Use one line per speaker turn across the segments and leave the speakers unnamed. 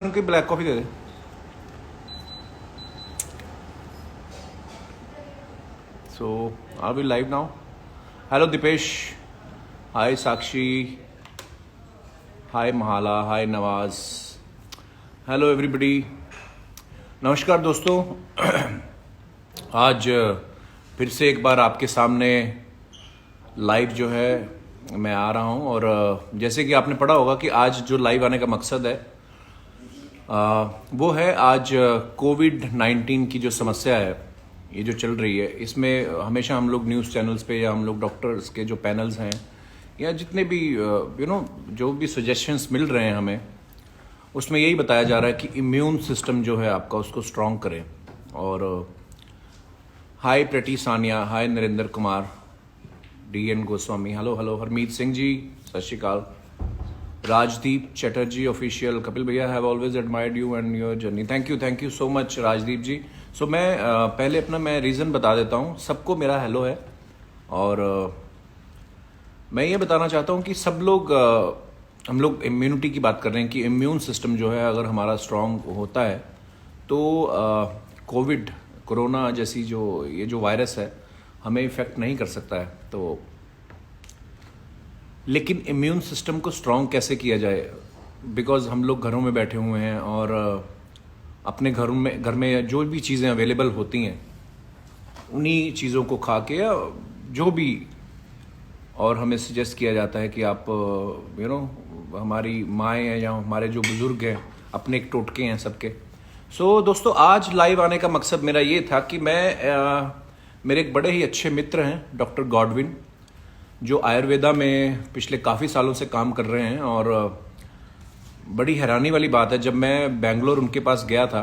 उनकी black coffee दे दे। So are we live now? Hello Deepesh, hi Sakshi, hi Mahala, hi Nawaz, hello everybody, नमस्कार दोस्तों। आज फिर से एक बार आपके सामने लाइव जो है मैं आ रहा हूं। और जैसे कि आपने पढ़ा होगा कि आज जो लाइव आने का मकसद है वो है आज कोविड-19 की जो समस्या है, ये जो चल रही है, इसमें हमेशा हम लोग न्यूज़ चैनल्स पे या हम लोग डॉक्टर्स के जो पैनल्स हैं या जितने भी जो भी सजेशंस मिल रहे हैं हमें, उसमें यही बताया जा रहा है कि इम्यून सिस्टम जो है आपका उसको स्ट्रांग करें। और hi pretty Sania, hi Narendra Kumar, DN Goswami, hello hello, Harmeet Singh ji, Sat Sri Akal, Rajdeep Chatterjee official, Kapil भैया, have always admired you and your journey, thank you so much Rajdeep ji. So मैं पहले अपना रीज़न बता देता हूँ। सबको मेरा हेलो है और मैं ये बताना चाहता हूँ कि सब लोग हम लोग इम्यूनिटी की बात कर रहे हैं कि इम्यून सिस्टम जो है अगर हमारा स्ट्रांग होता है तो कोविड कोरोना जैसी ये जो वायरस है हमें इफ़ेक्ट नहीं कर सकता है। तो लेकिन इम्यून सिस्टम को स्ट्रांग कैसे किया जाए? बिकॉज हम लोग घरों में बैठे हुए हैं और अपने घर में जो भी चीज़ें अवेलेबल होती हैं उन्हीं चीज़ों को खा के या जो भी, और हमें सजेस्ट किया जाता है कि आप हमारी माएँ हैं या हमारे जो बुज़ुर्ग हैं, अपने एक टोटके हैं सबके। सो दोस्तों, आज लाइव आने का मकसद मेरा ये था कि मेरे एक बड़े ही अच्छे मित्र हैं डॉक्टर गॉडविन, जो आयुर्वेदा में पिछले काफ़ी सालों से काम कर रहे हैं। और बड़ी हैरानी वाली बात है, जब मैं बेंगलोर उनके पास गया था,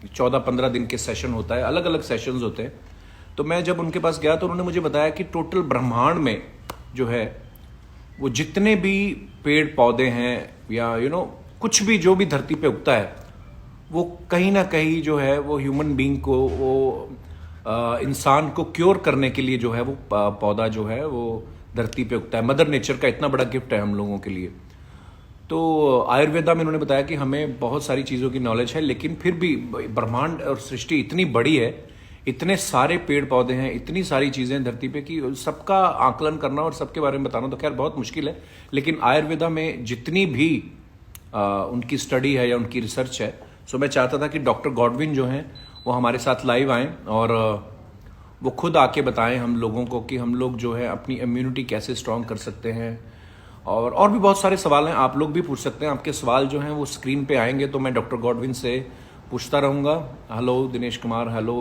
14-15 दिन के सेशन होता है, अलग अलग सेशंस होते हैं। तो मैं जब उनके पास गया तो उन्होंने मुझे बताया कि टोटल ब्रह्मांड में जो है वो जितने भी पेड़ पौधे हैं या कुछ भी जो भी धरती पे उगता है, वो कहीं ना कहीं जो है वो ह्यूमन बीइंग को, वो इंसान को क्योर करने के लिए जो है वो पौधा जो है वो धरती पे उगता है। मदर नेचर का इतना बड़ा गिफ्ट है हम लोगों के लिए। तो आयुर्वेदा में उन्होंने बताया कि हमें बहुत सारी चीज़ों की नॉलेज है, लेकिन फिर भी ब्रह्मांड और सृष्टि इतनी बड़ी है, इतने सारे पेड़ पौधे हैं, इतनी सारी चीज़ें धरती पे कि सबका आकलन करना और सबके बारे में बताना तो खैर बहुत मुश्किल है। लेकिन आयुर्वेदा में जितनी भी उनकी स्टडी है या उनकी रिसर्च है, सो मैं चाहता था कि डॉक्टर गॉडविन जो हैं वो हमारे साथ लाइव आएँ और वो खुद आके बताएं हम लोगों को कि हम लोग जो है अपनी इम्यूनिटी कैसे स्ट्रांग कर सकते हैं। और भी बहुत सारे सवाल हैं, आप लोग भी पूछ सकते हैं। आपके सवाल जो हैं वो स्क्रीन पे आएंगे तो मैं डॉक्टर गॉडविन से पूछता रहूँगा। Hello Dinesh Kumar, hello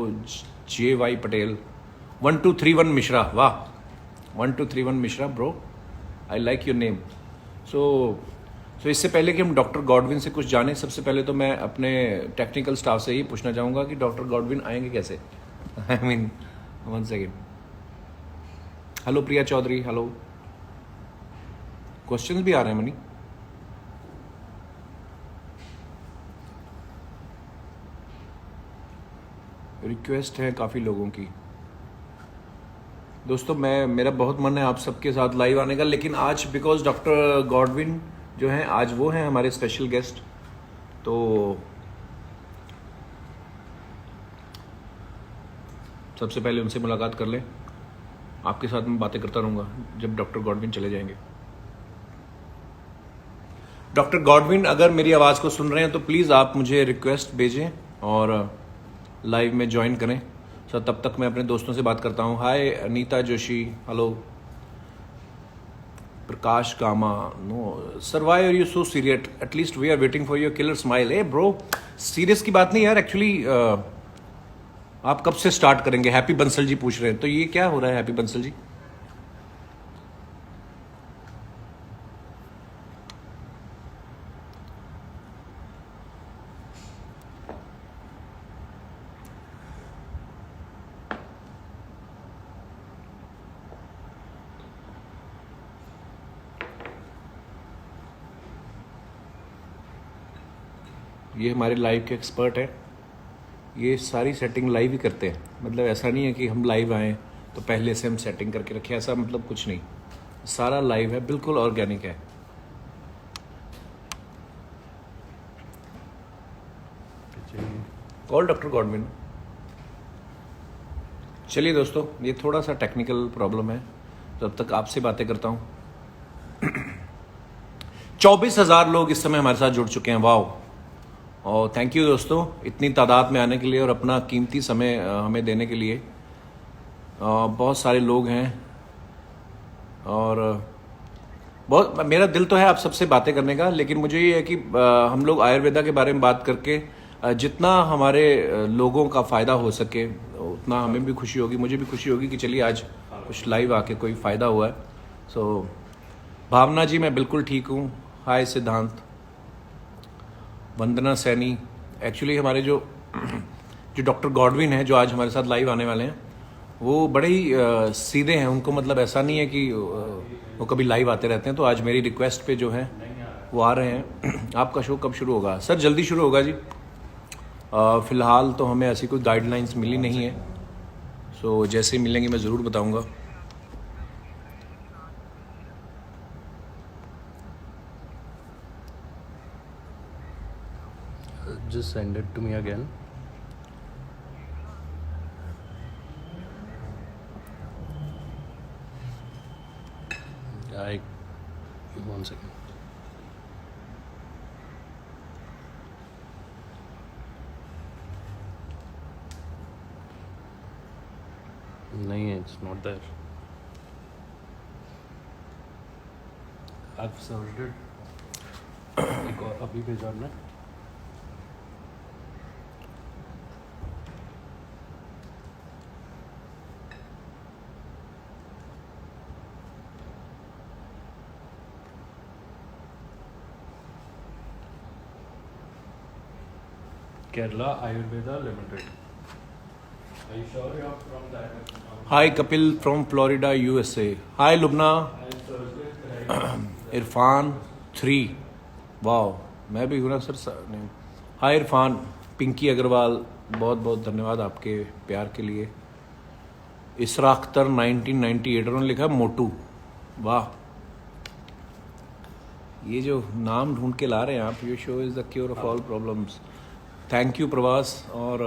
JY Patel, 1231 Mishra, वाह 1231 Mishra bro, I like your name. So इससे पहले कि हम डॉक्टर गॉडविन से कुछ जानें, सबसे पहले तो मैं अपने टेक्निकल स्टाफ से ही पूछना चाहूँगा कि डॉक्टर गॉडविन आएंगे कैसे? I mean one second. Hello Priya Chaudhary, hello. Questions भी आ रहे हैं मनी? रिक्वेस्ट है काफ़ी लोगों की। दोस्तों मेरा बहुत मन है आप सबके साथ लाइव आने का, लेकिन आज बिकॉज डॉक्टर गॉडविन जो हैं आज वो हैं हमारे स्पेशल गेस्ट, तो सबसे पहले उनसे मुलाकात कर लें। आपके साथ मैं बातें करता रहूँगा जब डॉक्टर गॉडविन चले जाएंगे। डॉक्टर गॉडविन अगर मेरी आवाज़ को सुन रहे हैं तो प्लीज़ आप मुझे रिक्वेस्ट भेजें और लाइव में ज्वाइन करें। सो तब तक मैं अपने दोस्तों से बात करता हूँ। Hi Anita Joshi, hello. Prakash Kama, no sir, why are you so serious? At least we are waiting for your killer smile. ए ब्रो, सीरियस की बात नहीं यार, एक्चुअली आप कब से स्टार्ट करेंगे? हैप्पी बंसल जी पूछ रहे हैं, तो ये क्या हो रहा है हैप्पी बंसल जी? ये हमारे लाइव के एक्सपर्ट हैं, ये सारी सेटिंग लाइव ही करते हैं। मतलब ऐसा नहीं है कि हम लाइव आएँ तो पहले से हम सेटिंग करके रखें, ऐसा मतलब कुछ नहीं। सारा लाइव है, बिल्कुल ऑर्गेनिक है। Call doctor Godwin. चलिए दोस्तों, ये थोड़ा सा टेक्निकल प्रॉब्लम है, तो अब तक आपसे बातें करता हूँ। 24,000 लोग इस समय हमारे साथ जुड़ चुके हैं। वाओ! और थैंक यू दोस्तों, इतनी तादाद में आने के लिए और अपना कीमती समय हमें देने के लिए। बहुत सारे लोग हैं और बहुत मेरा दिल तो है आप सबसे बातें करने का, लेकिन मुझे ये है कि हम लोग आयुर्वेदा के बारे में बात करके जितना हमारे लोगों का फ़ायदा हो सके उतना हमें भी खुशी होगी, मुझे भी खुशी होगी कि चलिए आज कुछ लाइव आके कोई फ़ायदा हुआ है। सो भावना जी, मैं बिल्कुल ठीक हूँ। हाय सिद्धांत, वंदना सैनी। एक्चुअली हमारे जो डॉक्टर गॉडविन है जो आज हमारे साथ लाइव आने वाले हैं, वो बड़े ही सीधे हैं। उनको मतलब ऐसा नहीं है कि वो कभी लाइव आते रहते हैं, तो आज मेरी रिक्वेस्ट पे जो है वो आ रहे हैं। आपका शो कब शुरू होगा? सर जल्दी शुरू होगा जी। फ़िलहाल तो हमें ऐसी कोई गाइडलाइंस मिली नहीं है, सो जैसे ही मिलेंगे मैं ज़रूर बताऊंगा।
Just send it to me again. One second. नहीं है, it's not there. I've searched it. एक और अभी भेजा ना। Kerala Ayurveda Limited. Are you sure you're from that?
Hi Kapil from Florida USA. Hi Lubna. Irfan 3। Wow, मैं भी हूँ ना सर। नहीं, हाय इरफान। पिंकी अग्रवाल, बहुत बहुत धन्यवाद आपके प्यार के लिए। इसरा अख्तर 1998, उन्होंने लिखा मोटू। वाह, ये जो नाम ढूंढ के ला रहे हैं आप। Your show is the cure of all problems. Thank you प्रवास। और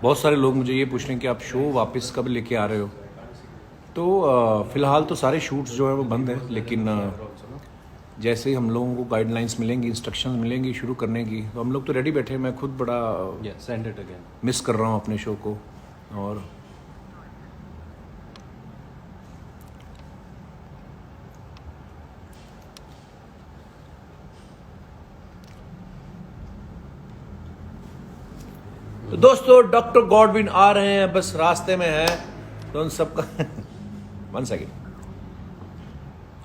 बहुत सारे लोग मुझे ये पूछ रहे हैं कि आप शो वापस कब लेके आ रहे हो। तो फ़िलहाल तो सारे शूट्स जो है वो बंद हैं, लेकिन जैसे ही हम लोगों को गाइडलाइंस मिलेंगी, इंस्ट्रक्शंस मिलेंगी शुरू करने की, तो हम लोग तो रेडी बैठे हैं। मैं खुद बड़ा
Send it again.
मिस कर रहा हूँ अपने शो को। और तो दोस्तों डॉक्टर गॉडविन आ रहे हैं, बस रास्ते में है, तो उन सबका 1 second.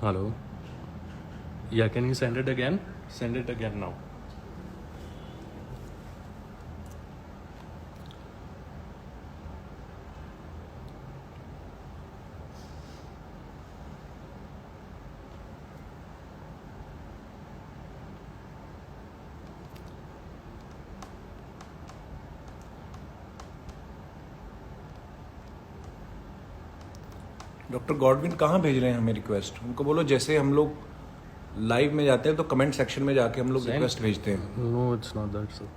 Hello. Yeah, can you send it again? Send it again now.
Doctor Godwin कहाँ भेज रहे हैं हमें रिक्वेस्ट? उनको बोलो जैसे हम लोग लाइव में जाते हैं तो कमेंट सेक्शन में जाके हम लोग
Send.
रिक्वेस्ट भेजते हैं।
No, it's not that, sir.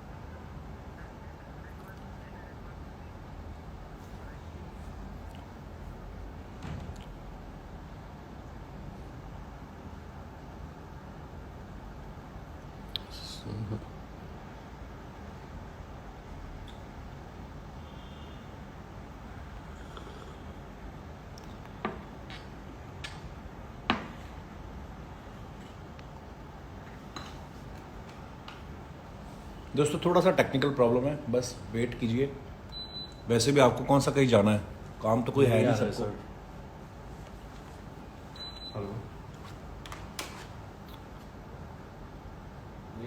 दोस्तों थोड़ा सा टेक्निकल प्रॉब्लम है, बस वेट कीजिए। वैसे भी आपको कौन सा कहीं जाना है, काम तो कोई है नहीं सबको।
Hello.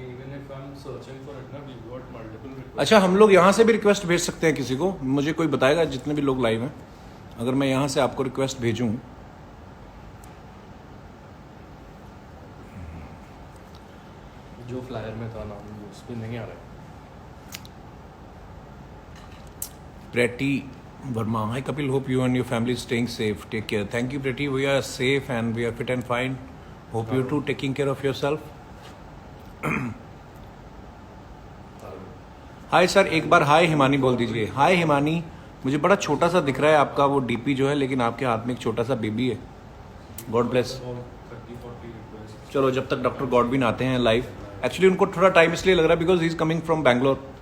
Even if I'm searching for it, now we've got multiple requests.
अच्छा, हम लोग यहाँ से भी रिक्वेस्ट भेज सकते हैं किसी को? मुझे कोई बताएगा जितने भी लोग लाइव हैं, अगर मैं यहाँ से आपको रिक्वेस्ट भेजूँ?
जो फ्लायर में था नाम उस पर नहीं आ रहा है।
Preeti Verma, hi Kapil, hope you and your family staying safe, take care. Thank you Preeti, we are safe and we are fit and fine. Hope you too taking care of yourself. Hi sir, एक बार हाय हिमानी बोल दीजिए। हाय हिमानी, मुझे बड़ा छोटा सा दिख रहा है आपका वो डीपी जो है, लेकिन आपके हाथ में एक छोटा सा बेबी है। God bless. चलो जब तक डॉक्टर गॉडविन आते हैं लाइव, एक्चुअली उनको थोड़ा टाइम इसलिए लग रहा है because he is coming from Bangalore.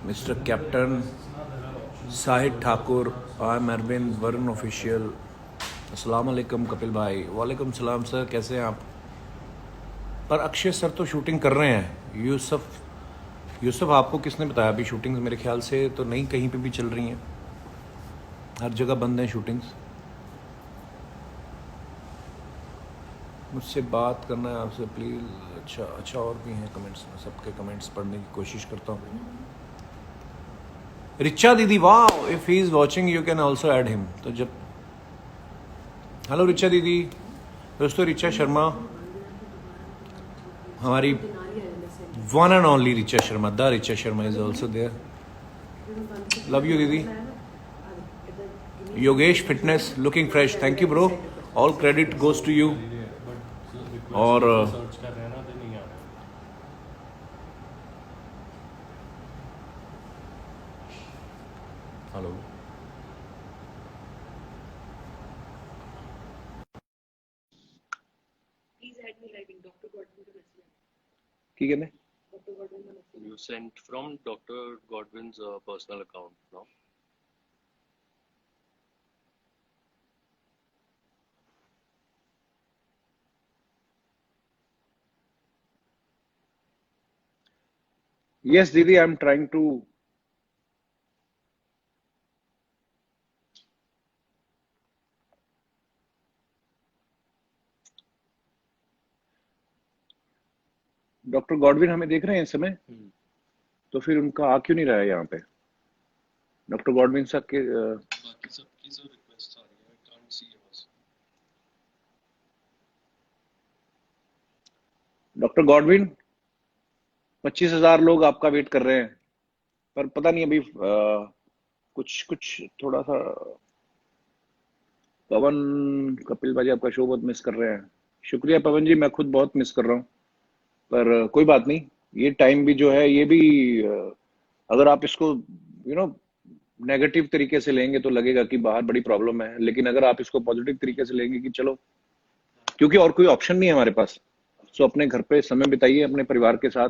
Mister captain Shahid Thakur, I am Arvind Varun official. अस्सलाम वालेकुम कपिल भाई। वालेकुम सलाम सर, कैसे हैं आप? पर अक्षय सर तो शूटिंग कर रहे हैं। यूसुफ आपको किसने बताया? अभी शूटिंग्स मेरे ख्याल से तो नहीं कहीं पे भी चल रही हैं, हर जगह बंद हैं शूटिंग्स। मुझसे बात करना है आपसे प्लीज़। अच्छा और भी हैं कमेंट्स में, सबके कमेंट्स पढ़ने की कोशिश करता हूँ। रिचा दीदी, वाह, if he is watching you can also add him. तो जब हेलो रिचा दीदी। दोस्तों रिचा शर्मा, हमारी one and only Richa Sharma, the Richa Sharma is also there. Love you दीदी। Yogesh fitness looking fresh, thank you bro, all credit goes to you. और
सर्च कर रहे हैं ना, तो नहीं आ रहा। हेलो,
की कहते हैं?
you sent from Dr. Godwin's personal account, no?
Yes, Didi, I'm trying to. Doctor Godwin हमें देख रहे हैं इस समय, तो फिर उनका आ क्यों नहीं रहा है यहाँ पे? डॉक्टर गॉडविन साहब के
बाकी सबकी सब रिक्वेस्ट आ रही है, I can't see yours.
Doctor Godwin 25,000 लोग आपका वेट कर रहे हैं, पर पता नहीं अभी कुछ कुछ थोड़ा सा। पवन, कपिल भाई आपका शो बहुत मिस कर रहे हैं। शुक्रिया पवन जी, मैं खुद बहुत मिस कर रहा हूँ, पर कोई बात नहीं। ये टाइम भी जो है, ये भी अगर आप इसको नेगेटिव तरीके से लेंगे तो लगेगा कि बाहर बड़ी प्रॉब्लम है, लेकिन अगर आप इसको पॉजिटिव तरीके से लेंगे कि चलो, क्योंकि और कोई ऑप्शन नहीं है हमारे पास, सो अपने घर पे समय बिताइए अपने परिवार के साथ।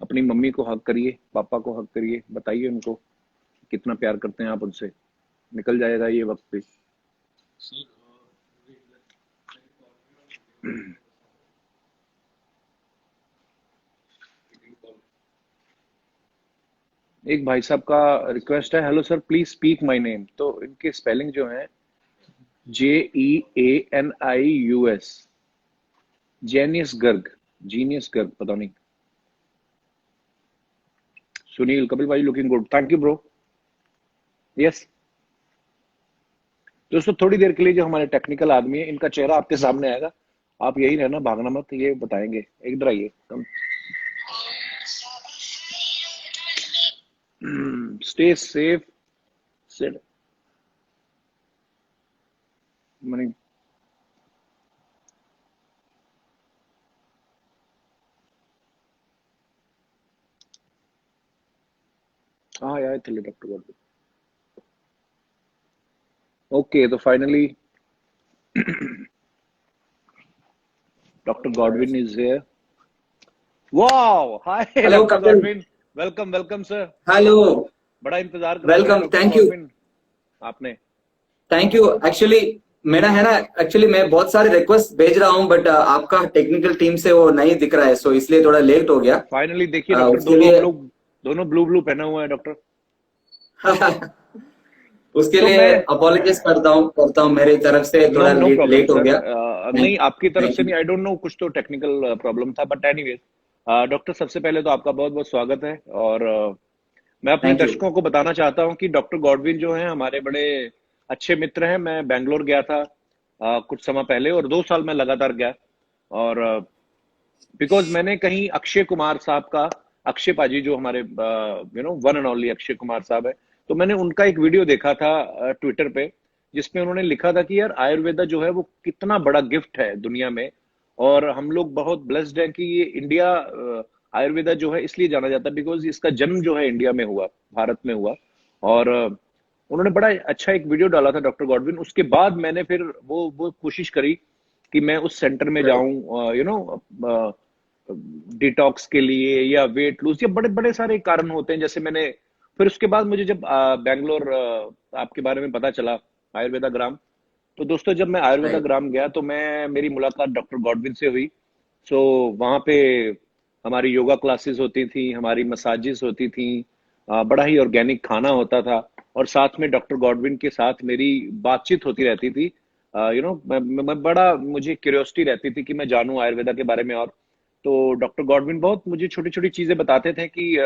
अपनी मम्मी को हक करिए, पापा को हक करिए, बताइए उनको कितना प्यार करते हैं आप उनसे। निकल जाएगा ये वक्त भी।
Sir,
एक भाई साहब का रिक्वेस्ट है, hello sir please speak my name. तो इनके स्पेलिंग जो है JEANIUS, genius Garg, genius Garg, पता नहीं। सुनील, कपिल भाई looking good, thank you bro. Yes दोस्तों, थोड़ी देर के लिए जो हमारे टेक्निकल आदमी है, इनका चेहरा आपके सामने आएगा, आप यही रहना, भागना मत, ये बताएंगे। इधर आइए, स्टे सेफ। मनी हाँ यार थे डॉक्टर गॉडविन। ओके, तो finally doctor Godwin is here. Wow, hi
hello
doctor
Kapil.
Godwin, welcome welcome sir.
Hello.
बड़ा इंतजार कर रहे थे
welcome,
doctor
thank you.
Godwin आपने।
Thank you. एक्चुअली मेरा है ना, एक्चुअली मैं बहुत सारे रिक्वेस्ट भेज रहा हूँ, बट आपका टेक्निकल टीम से वो नहीं दिख रहा है, सो इसलिए थोड़ा लेट हो गया।
फाइनली देखिए डॉक्टर,
उसके
दोनों हम
लिए
लोग, दोनों ब्लू ब्लू पहना हुआ है डॉक्टर।
उसके
तो
लिए
मैं
अपोलोजाइज करता हूँ मेरी तरफ से,
नो
थोड़ा
नो प्रॉब्लम
लेट हो
सर।
गया।
नहीं, आपकी तरफ
थैंक
से
यू।
नहीं, आई डोंट नो, कुछ तो टेक्निकल प्रॉब्लम था, बट एनीवेज डॉक्टर, सबसे पहले तो आपका बहुत बहुत स्वागत है। और मैं अपने
थैंक यू।
दर्शकों को बताना चाहता हूं कि डॉक्टर गॉडविन जो है हमारे बड़े अच्छे मित्र हैं। मैं बैंगलोर गया था कुछ समय पहले, और 2 साल मैं लगातार गया। और बिकॉज मैंने कहीं अक्षय कुमार साहब का, अक्षय पाजी जो हमारे one and only Akshay Kumar साहब है, तो मैंने उनका एक वीडियो देखा था ट्विटर पे, जिसमें उन्होंने लिखा था कि यार आयुर्वेदा जो है वो कितना बड़ा गिफ्ट है दुनिया में, और हम लोग बहुत ब्लेस्ड हैं कि ये इंडिया आयुर्वेदा जो है इसलिए जाना जाता है बिकॉज इसका जन्म जो है इंडिया में हुआ, भारत में हुआ। और उन्होंने बड़ा अच्छा एक वीडियो डाला था डॉक्टर गॉडविन। उसके बाद मैंने फिर वो कोशिश करी कि मैं उस सेंटर में जाऊं, डिटॉक्स के लिए या वेट लूज या बड़े बड़े सारे कारण होते हैं। जैसे मैंने फिर उसके बाद मुझे जब बैंगलोर आपके बारे में पता चला आयुर्वेदा ग्राम, तो दोस्तों जब मैं आयुर्वेदा ग्राम गया तो मेरी मुलाकात डॉक्टर गॉडविन से हुई। सो वहां पे हमारी योगा क्लासेस होती थी, हमारी मसाजेस होती थी, बड़ा ही ऑर्गेनिक खाना होता था, और साथ में डॉक्टर गॉडविन के साथ मेरी बातचीत होती रहती थी। मैं बड़ा मुझे क्यूरियोसिटी रहती थी कि मैं जानूं आयुर्वेदा के बारे में। और तो डॉक्टर गॉडविन बहुत मुझे छोटी छोटी चीजें बताते थे कि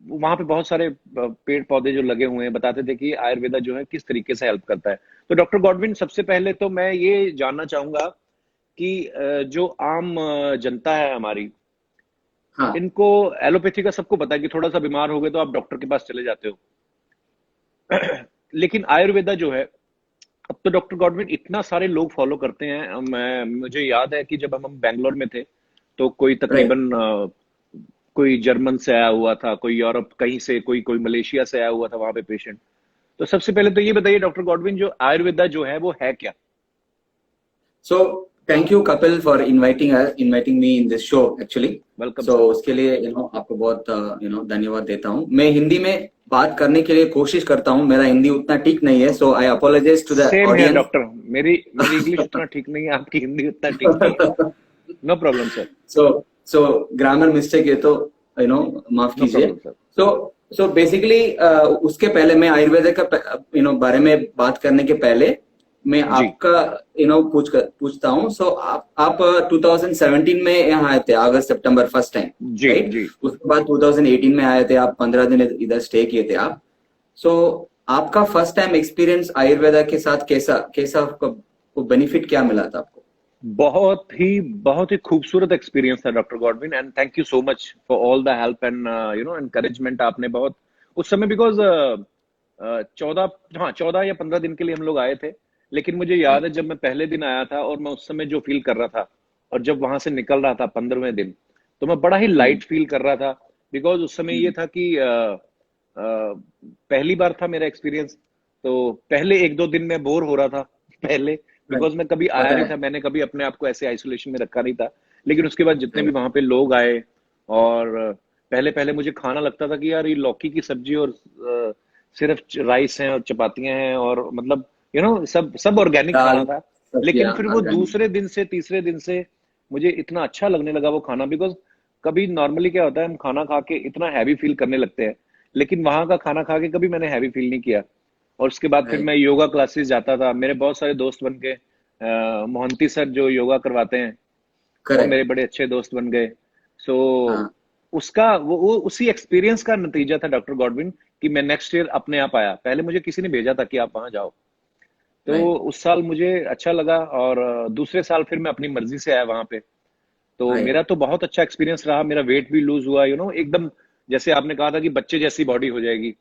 वहां पे बहुत सारे पेड़ पौधे जो लगे हुए हैं, बताते थे कि आयुर्वेदा जो है किस तरीके से हेल्प करता है। तो डॉक्टर गॉडविन, सबसे पहले तो मैं ये जानना चाहूंगा कि जो आम जनता है हमारी,
हाँ।
इनको एलोपैथी का सबको पता है कि थोड़ा सा बीमार हो गए तो आप डॉक्टर के पास चले जाते हो, लेकिन आयुर्वेदा जो है, अब तो डॉक्टर गॉडविन इतना सारे लोग फॉलो करते हैं। मुझे याद है कि जब हम बैंगलोर में थे तो कोई तकरीबन कोई जर्मन से आया हुआ था, कोई यूरोप कहीं से, कोई मलेशिया से आया हुआ था वहां पे पेशेंट। तो सबसे पहले तो ये बताइए डॉक्टर गॉडविन, जो आयुर्वेदा जो है वो है क्या?
So thank you Kapil for inviting me in this show actually.
Welcome.
So उसके लिए आपको बहुत धन्यवाद देता हूँ। मैं हिंदी में बात करने के लिए कोशिश करता हूँ, मेरा हिंदी उतना ठीक नहीं है, so I apologize to the audience.
Doctor, मेरी इंग्लिश उतना ठीक नहीं है, आपकी हिंदी उतना ठीक नहीं है। No problem sir.
So grammar mistake है तो माफ कीजिए। सो बेसिकली उसके पहले मैं आयुर्वेदा का बारे में बात करने के पहले मैं आपका पूछता हूँ। सो आप 2017 में यहाँ आए थे, अगस्त सितंबर फर्स्ट टाइम, राइट? उसके बाद 2018 में आए थे आप, 15 दिन इधर स्टे किए थे आप। सो आपका फर्स्ट टाइम एक्सपीरियंस आयुर्वेदा के साथ कैसा आपको बेनिफिट क्या मिला था आपको?
बहुत ही खूबसूरत एक्सपीरियंस था doctor Godwin, and thank you so much for all the help and encouragement आपने बहुत उस समय, बिकॉज 14 या 15 दिन के लिए हम लोग आए थे। लेकिन मुझे याद है जब मैं पहले दिन आया था और मैं उस समय जो फील कर रहा था, और जब वहां से निकल रहा था 15वें दिन, तो मैं बड़ा ही लाइट फील कर रहा था। बिकॉज उस समय ये था कि पहली बार था मेरा एक्सपीरियंस, तो पहले 1-2 दिन में बोर हो रहा था पहले, बिकॉज मैं कभी आया नहीं था, मैंने कभी अपने आप को ऐसे आइसोलेशन में रखा नहीं था। लेकिन उसके बाद जितने भी वहां पे लोग आए, और पहले मुझे खाना लगता था कि यार ये लौकी की सब्जी और सिर्फ राइस है और चपातियां हैं, और मतलब सब ऑर्गेनिक खाना था। लेकिन फिर वो दूसरे दिन से तीसरे दिन से मुझे इतना अच्छा लगने लगा वो खाना, बिकॉज कभी नॉर्मली क्या होता है, हम खाना खा के इतना हैवी फील करने लगते हैं, लेकिन वहां का खाना खा के कभी मैंने हैवी फील नहीं किया। और उसके बाद फिर मैं योगा क्लासेस जाता था, मेरे बहुत सारे दोस्त बन गए। मोहंती सर जो योगा करवाते हैं, वो मेरे बड़े अच्छे दोस्त बन गए। सो उसका वो उसी एक्सपीरियंस का नतीजा था डॉक्टर गॉडविन, कि मैं नेक्स्ट ईयर अपने आप आया। पहले मुझे किसी ने भेजा था कि आप वहां जाओ, तो उस साल मुझे अच्छा लगा, और दूसरे साल फिर मैं अपनी मर्जी से आया वहां पे। तो मेरा तो बहुत अच्छा एक्सपीरियंस रहा, मेरा वेट भी लूज हुआ, एकदम जैसे आपने कहा था कि बच्चे जैसी बॉडी हो जाएगी,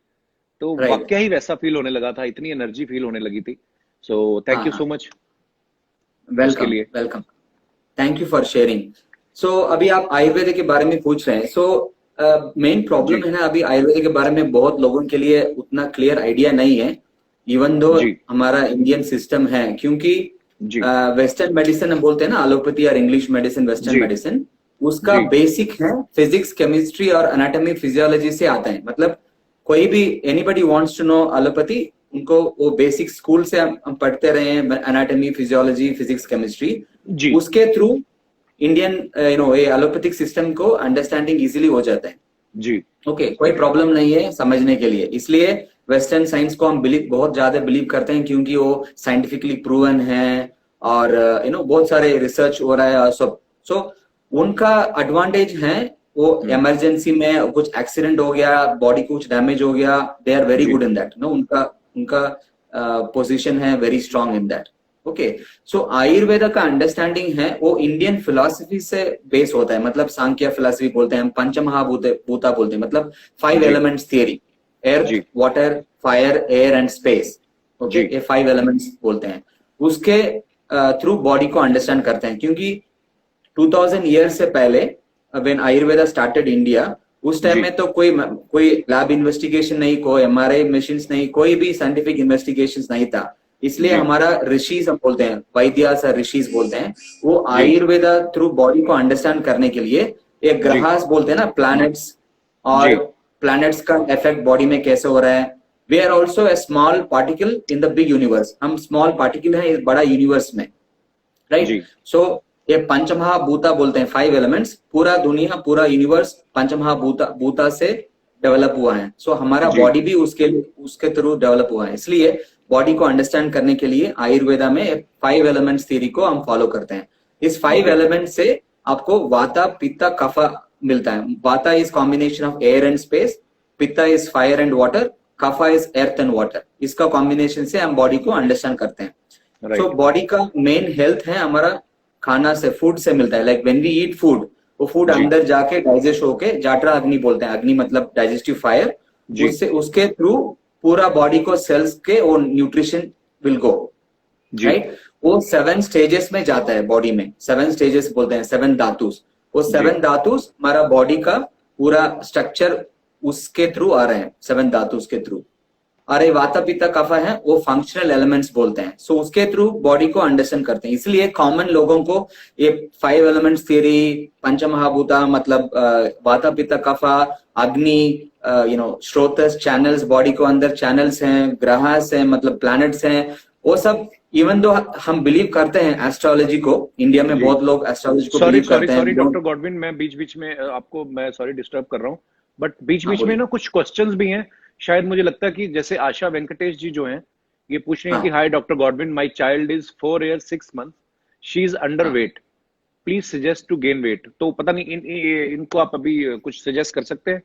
तो वाकया ही वैसा फील होने लगा था, इतनी एनर्जी फील होने लगी थी। So thank you so much.
Welcome, thank you for sharing. So अभी आप आयुर्वेद के बारे में पूछ रहे हैं। सो मेन प्रॉब्लम है ना, अभी आयुर्वेद के बारे में बहुत लोगों के लिए उतना क्लियर आइडिया नहीं है, इवन दो हमारा इंडियन सिस्टम है, क्योंकि वेस्टर्न मेडिसिन हम बोलते हैं ना, एलोपैथी और इंग्लिश मेडिसिन, वेस्टर्न मेडिसिन, उसका बेसिक है फिजिक्स, केमिस्ट्री और एनाटॉमी फिजियोलॉजी से आता है। मतलब कोई भी anybody wants to know allopathy, उनको वो बेसिक स्कूल से हम पढ़ते रहे हैं, एनाटॉमी फिजियोलॉजी फिजिक्स केमिस्ट्री, उसके थ्रू इंडियन एलोपैथिक सिस्टम को अंडरस्टैंडिंग इजीली हो जाता है जी। ओके, कोई प्रॉब्लम नहीं है समझने के लिए। इसलिए वेस्टर्न साइंस को हम बहुत ज्यादा बिलीव करते हैं, क्योंकि वो साइंटिफिकली प्रूवन है, और बहुत सारे रिसर्च हो रहा है सब। सो उनका एडवांटेज है, वो इमरजेंसी में कुछ एक्सीडेंट हो गया, बॉडी कुछ डैमेज हो गया, they are very good in that. उनका पोजीशन है very strong in that. Okay, so Ayurveda का अंडरस्टैंडिंग है वो इंडियन फिलोसफी से बेस होता है, मतलब सांख्य फिलोसफी बोलते हैं हम, पंचमहाभूत भूता बोलते हैं, मतलब 5
जी
एलिमेंट्स थियरी, एर्थ,
जी
water, fire, air and space. Okay,
जी
ये 5 एलिमेंट्स बोलते हैं। उसके थ्रू बॉडी को अंडरस्टैंड करते हैं, क्योंकि 2000 ईयर्स से पहले व्हेन आयुर्वेदा स्टार्टेड इंडिया, उस टाइम
जी
में तो कोई लैब इन्वेस्टिगेशन नहीं, कोई एमआरआई मशीन नहीं, कोई भी साइंटिफिक इन्वेस्टिगेशन नहीं था। इसलिए
जी
हमारा ऋषिज हम बोलते हैं, वैद्यास ऋषिज बोलते हैं, वो
जी
आयुर्वेदा थ्रू बॉडी को अंडरस्टैंड करने के लिए एक
जी
ग्रहास बोलते हैं ना, प्लैनेट्स,
जी
और प्लैनेट्स का इफेक्ट बॉडी में कैसे हो रहा है। We are also a small particle in the big universe, हम स्मॉल पार्टिकल है इस बड़ा यूनिवर्स में, राइट।
जी
सो ये पंचमहाभूता बोलते हैं, 5 एलिमेंट्स, पूरा दुनिया पूरा यूनिवर्स पंचमहाभूता भूता से डेवलप हुआ है। सो हमारा
जी
बॉडी भी उसके थ्रू डेवलप हुआ है। इसलिए बॉडी को अंडरस्टैंड करने के लिए आयुर्वेदा में 5 एलिमेंट्स थ्योरी को हम फॉलो करते हैं। इस 5
ओके
एलिमेंट से आपको वाता पित्ता कफा मिलता है। Vata is combination of air and space, pitta is fire and water, kapha is earth and water. इसका कॉम्बिनेशन से हम बॉडी को अंडरस्टैंड करते हैं। सो
राइट
बॉडी का मेन हेल्थ है हमारा खाना से, फूड से मिलता है। Like when we eat food, वो फूड
जी
अंदर जाके डाइजेस्ट होके जाटरा अग्नि बोलते हैं, अग्नि मतलब डाइजेस्टिव फायर,
जी
उससे उसके थ्रू पूरा बॉडी को सेल्स के वो न्यूट्रिशन विल गो,
जी
राइट। वो 7 स्टेजेस में जाता है बॉडी में, 7 स्टेजेस बोलते हैं, 7 धातुस। वो
जी
7 धातुस हमारा बॉडी का पूरा स्ट्रक्चर उसके थ्रू आ रहे हैं, 7 धातुस के थ्रू। और ये वाता पित्ता कफा है वो फंक्शनल एलिमेंट्स बोलते हैं। सो उसके थ्रू बॉडी को अंडरस्टैंड करते हैं। इसलिए कॉमन लोगों को ये 5 एलिमेंट्स थ्योरी, पंचमहाभूता मतलब वाता पित्ता कफा, अग्नि, स्रोतस, चैनल्स, बॉडी को अंदर चैनल्स हैं, ग्रहास हैं मतलब प्लैनेट्स हैं, वो सब इवन दो हम बिलीव करते हैं एस्ट्रोलॉजी को। इंडिया में
जी
बहुत लोग एस्ट्रोलॉजी को
सॉरी
बिलीव
सॉरी
करते
सॉरी
हैं।
डॉक्टर गॉडविन, मैं बीच बीच में आपको मैं सॉरी डिस्टर्ब कर रहा हूँ, बट बीच
हाँ
बीच में
बोलिए।
ना कुछ क्वेश्चंस भी हैं। शायद मुझे लगता है कि जैसे आशा वेंकटेश जी जो हैं, ये पूछ रही हैं कि
हाँ
hi doctor Godwin, my child is 4 year 6 month, she is under
हाँ
weight, please suggest to gain weight. तो पता नहीं इनको आप अभी कुछ सजेस्ट कर सकते हैं?